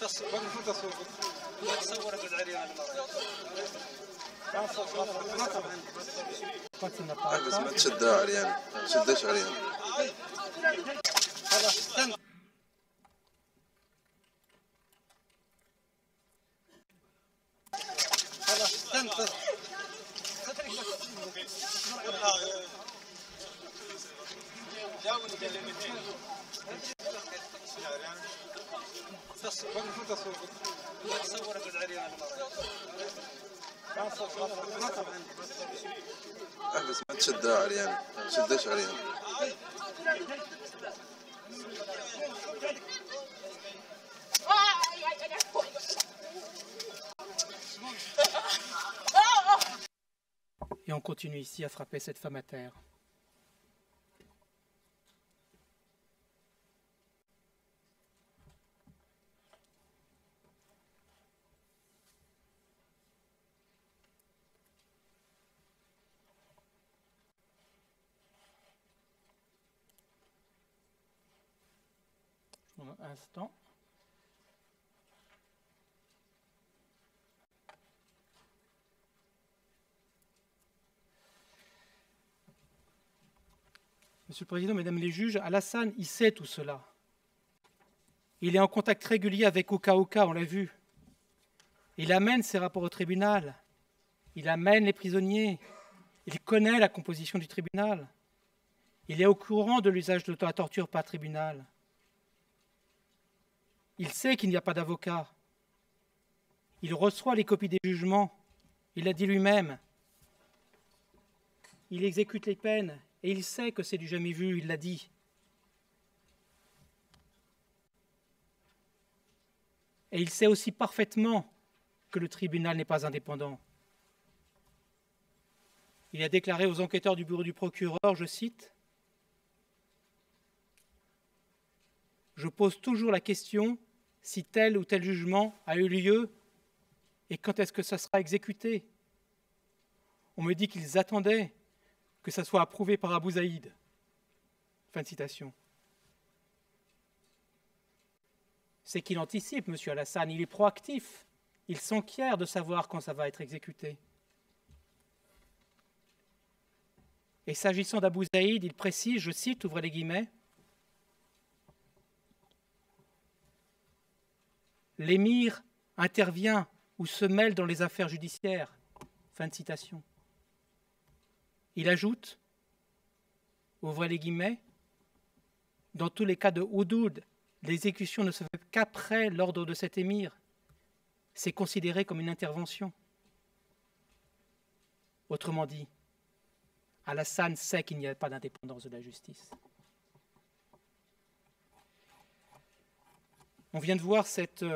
بس ما تشدها عريان، ما تشدهاش عريان. بس ما تشدها عريان، ما تشدهاش عريان. Et on continue ici à frapper cette femme à terre. Un instant. Monsieur le Président, Mesdames les juges, Alassane, il sait tout cela. Il est en contact régulier avec Oka Oka, on l'a vu. Il amène ses rapports au tribunal. Il amène les prisonniers. Il connaît la composition du tribunal. Il est au courant de l'usage de la torture par tribunal. Il sait qu'il n'y a pas d'avocat. Il reçoit les copies des jugements. Il l'a dit lui-même. Il exécute les peines et il sait que c'est du jamais vu, il l'a dit. Et il sait aussi parfaitement que le tribunal n'est pas indépendant. Il a déclaré aux enquêteurs du bureau du procureur, je cite, « Je pose toujours la question si tel ou tel jugement a eu lieu et quand est-ce que ça sera exécuté. On me dit qu'ils attendaient que ça soit approuvé par Abou Zaïd. » Fin de citation. C'est qu'il anticipe, M. Alassane, il est proactif. Il s'enquiert de savoir quand ça va être exécuté. Et s'agissant d'Abou Zaïd, il précise, je cite, ouvrez les guillemets, « L'émir intervient ou se mêle dans les affaires judiciaires. » Fin de citation. Il ajoute, ouvrez les guillemets, « Dans tous les cas de houdoud, l'exécution ne se fait qu'après l'ordre de cet émir. C'est considéré comme une intervention. » Autrement dit, Alassane sait qu'il n'y a pas d'indépendance de la justice. On vient de voir cette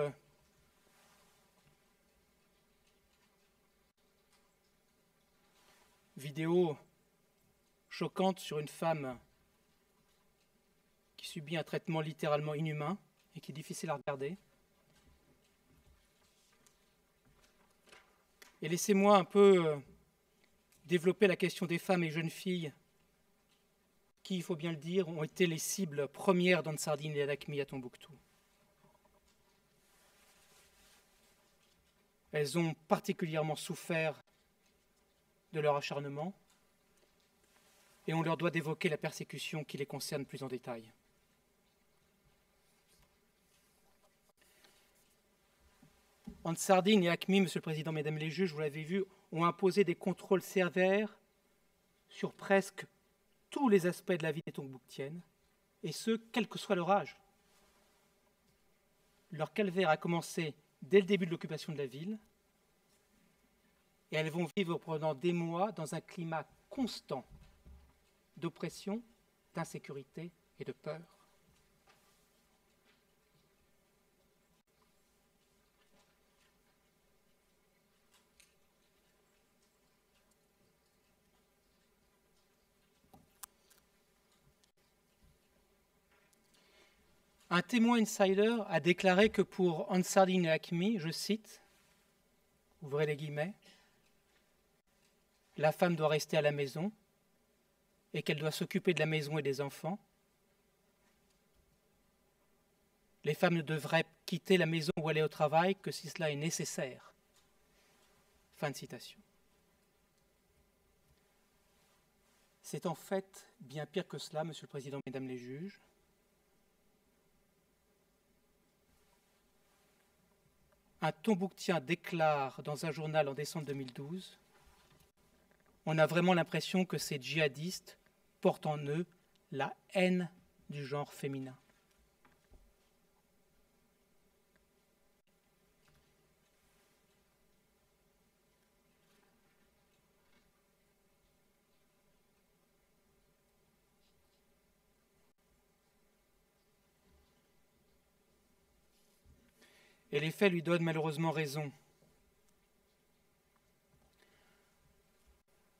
vidéo choquante sur une femme qui subit un traitement littéralement inhumain et qui est difficile à regarder. Et laissez-moi un peu développer la question des femmes et jeunes filles qui, il faut bien le dire, ont été les cibles premières d'Ansardine et Al-Hakmi à Tombouctou. Elles ont particulièrement souffert de leur acharnement et on leur doit d'évoquer la persécution qui les concerne plus en détail. Ansardine et Hakmi, Monsieur le Président, Mesdames les juges, vous l'avez vu, ont imposé des contrôles sévères sur presque tous les aspects de la vie des Tombouctiennes, et ce, quel que soit leur âge. Leur calvaire a commencé dès le début de l'occupation de la ville, et elles vont vivre pendant des mois dans un climat constant d'oppression, d'insécurité et de peur. Un témoin insider a déclaré que pour Ansardine et Hakmi, je cite, ouvrez les guillemets, « La femme doit rester à la maison et qu'elle doit s'occuper de la maison et des enfants. Les femmes ne devraient quitter la maison ou aller au travail que si cela est nécessaire. » Fin de citation. C'est en fait bien pire que cela, Monsieur le Président, Mesdames les juges. Un Tombouctien déclare dans un journal en décembre 2012 « On a vraiment l'impression que ces djihadistes portent en eux la haine du genre féminin. » Et les faits lui donnent malheureusement raison.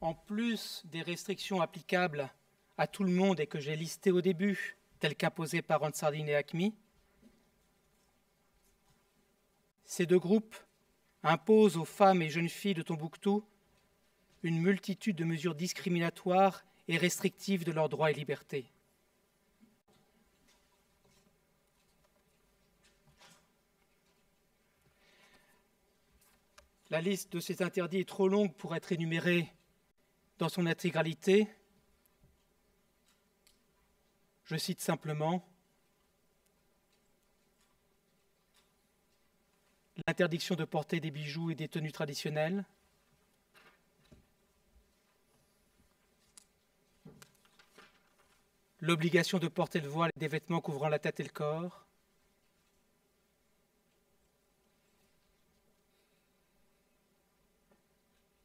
En plus des restrictions applicables à tout le monde et que j'ai listées au début, telles qu'imposées par Ansardine et ACMI, ces deux groupes imposent aux femmes et jeunes filles de Tombouctou une multitude de mesures discriminatoires et restrictives de leurs droits et libertés. La liste de ces interdits est trop longue pour être énumérée dans son intégralité. Je cite simplement l'interdiction de porter des bijoux et des tenues traditionnelles, l'obligation de porter le voile et des vêtements couvrant la tête et le corps,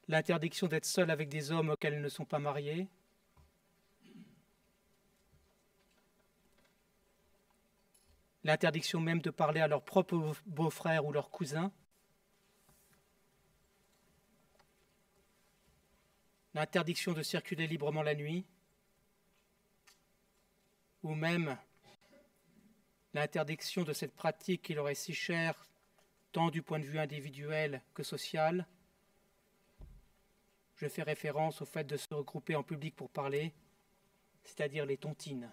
l'interdiction d'être seule avec des hommes auxquels elles ne sont pas mariées, l'interdiction même de parler à leur propre beau-frère ou leur cousin, l'interdiction de circuler librement la nuit, ou même l'interdiction de cette pratique qui leur est si chère, tant du point de vue individuel que social. Je fais référence au fait de se regrouper en public pour parler, c'est-à-dire les tontines.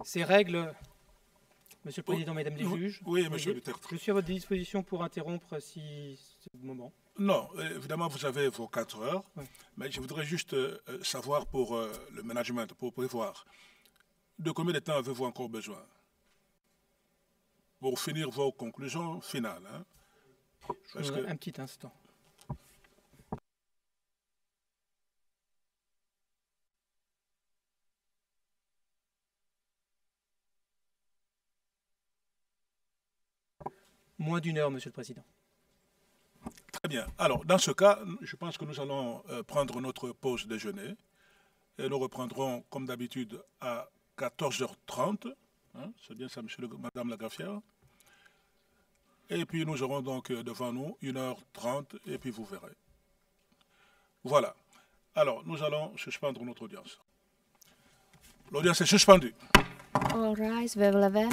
Ces règles, Monsieur le Président, Mesdames les juges, oui, Monsieur le Tertre. Je suis à votre disposition pour interrompre si c'est le moment. Non, évidemment, vous avez vos 4 heures, Oui. mais je voudrais juste savoir pour le management, pour prévoir, de combien de temps avez-vous encore besoin pour finir vos conclusions finales, hein? Parce que... Un petit instant. Moins d'1 heure, Monsieur le Président. Très bien. Alors, dans ce cas, je pense que nous allons prendre notre pause déjeuner et nous reprendrons, comme d'habitude, à 14h30. Hein, c'est bien ça, Madame la greffière. Et puis, nous aurons donc devant nous 1h30 et puis vous verrez. Voilà. Alors, nous allons suspendre notre audience. L'audience est suspendue. All rise, veuve lever.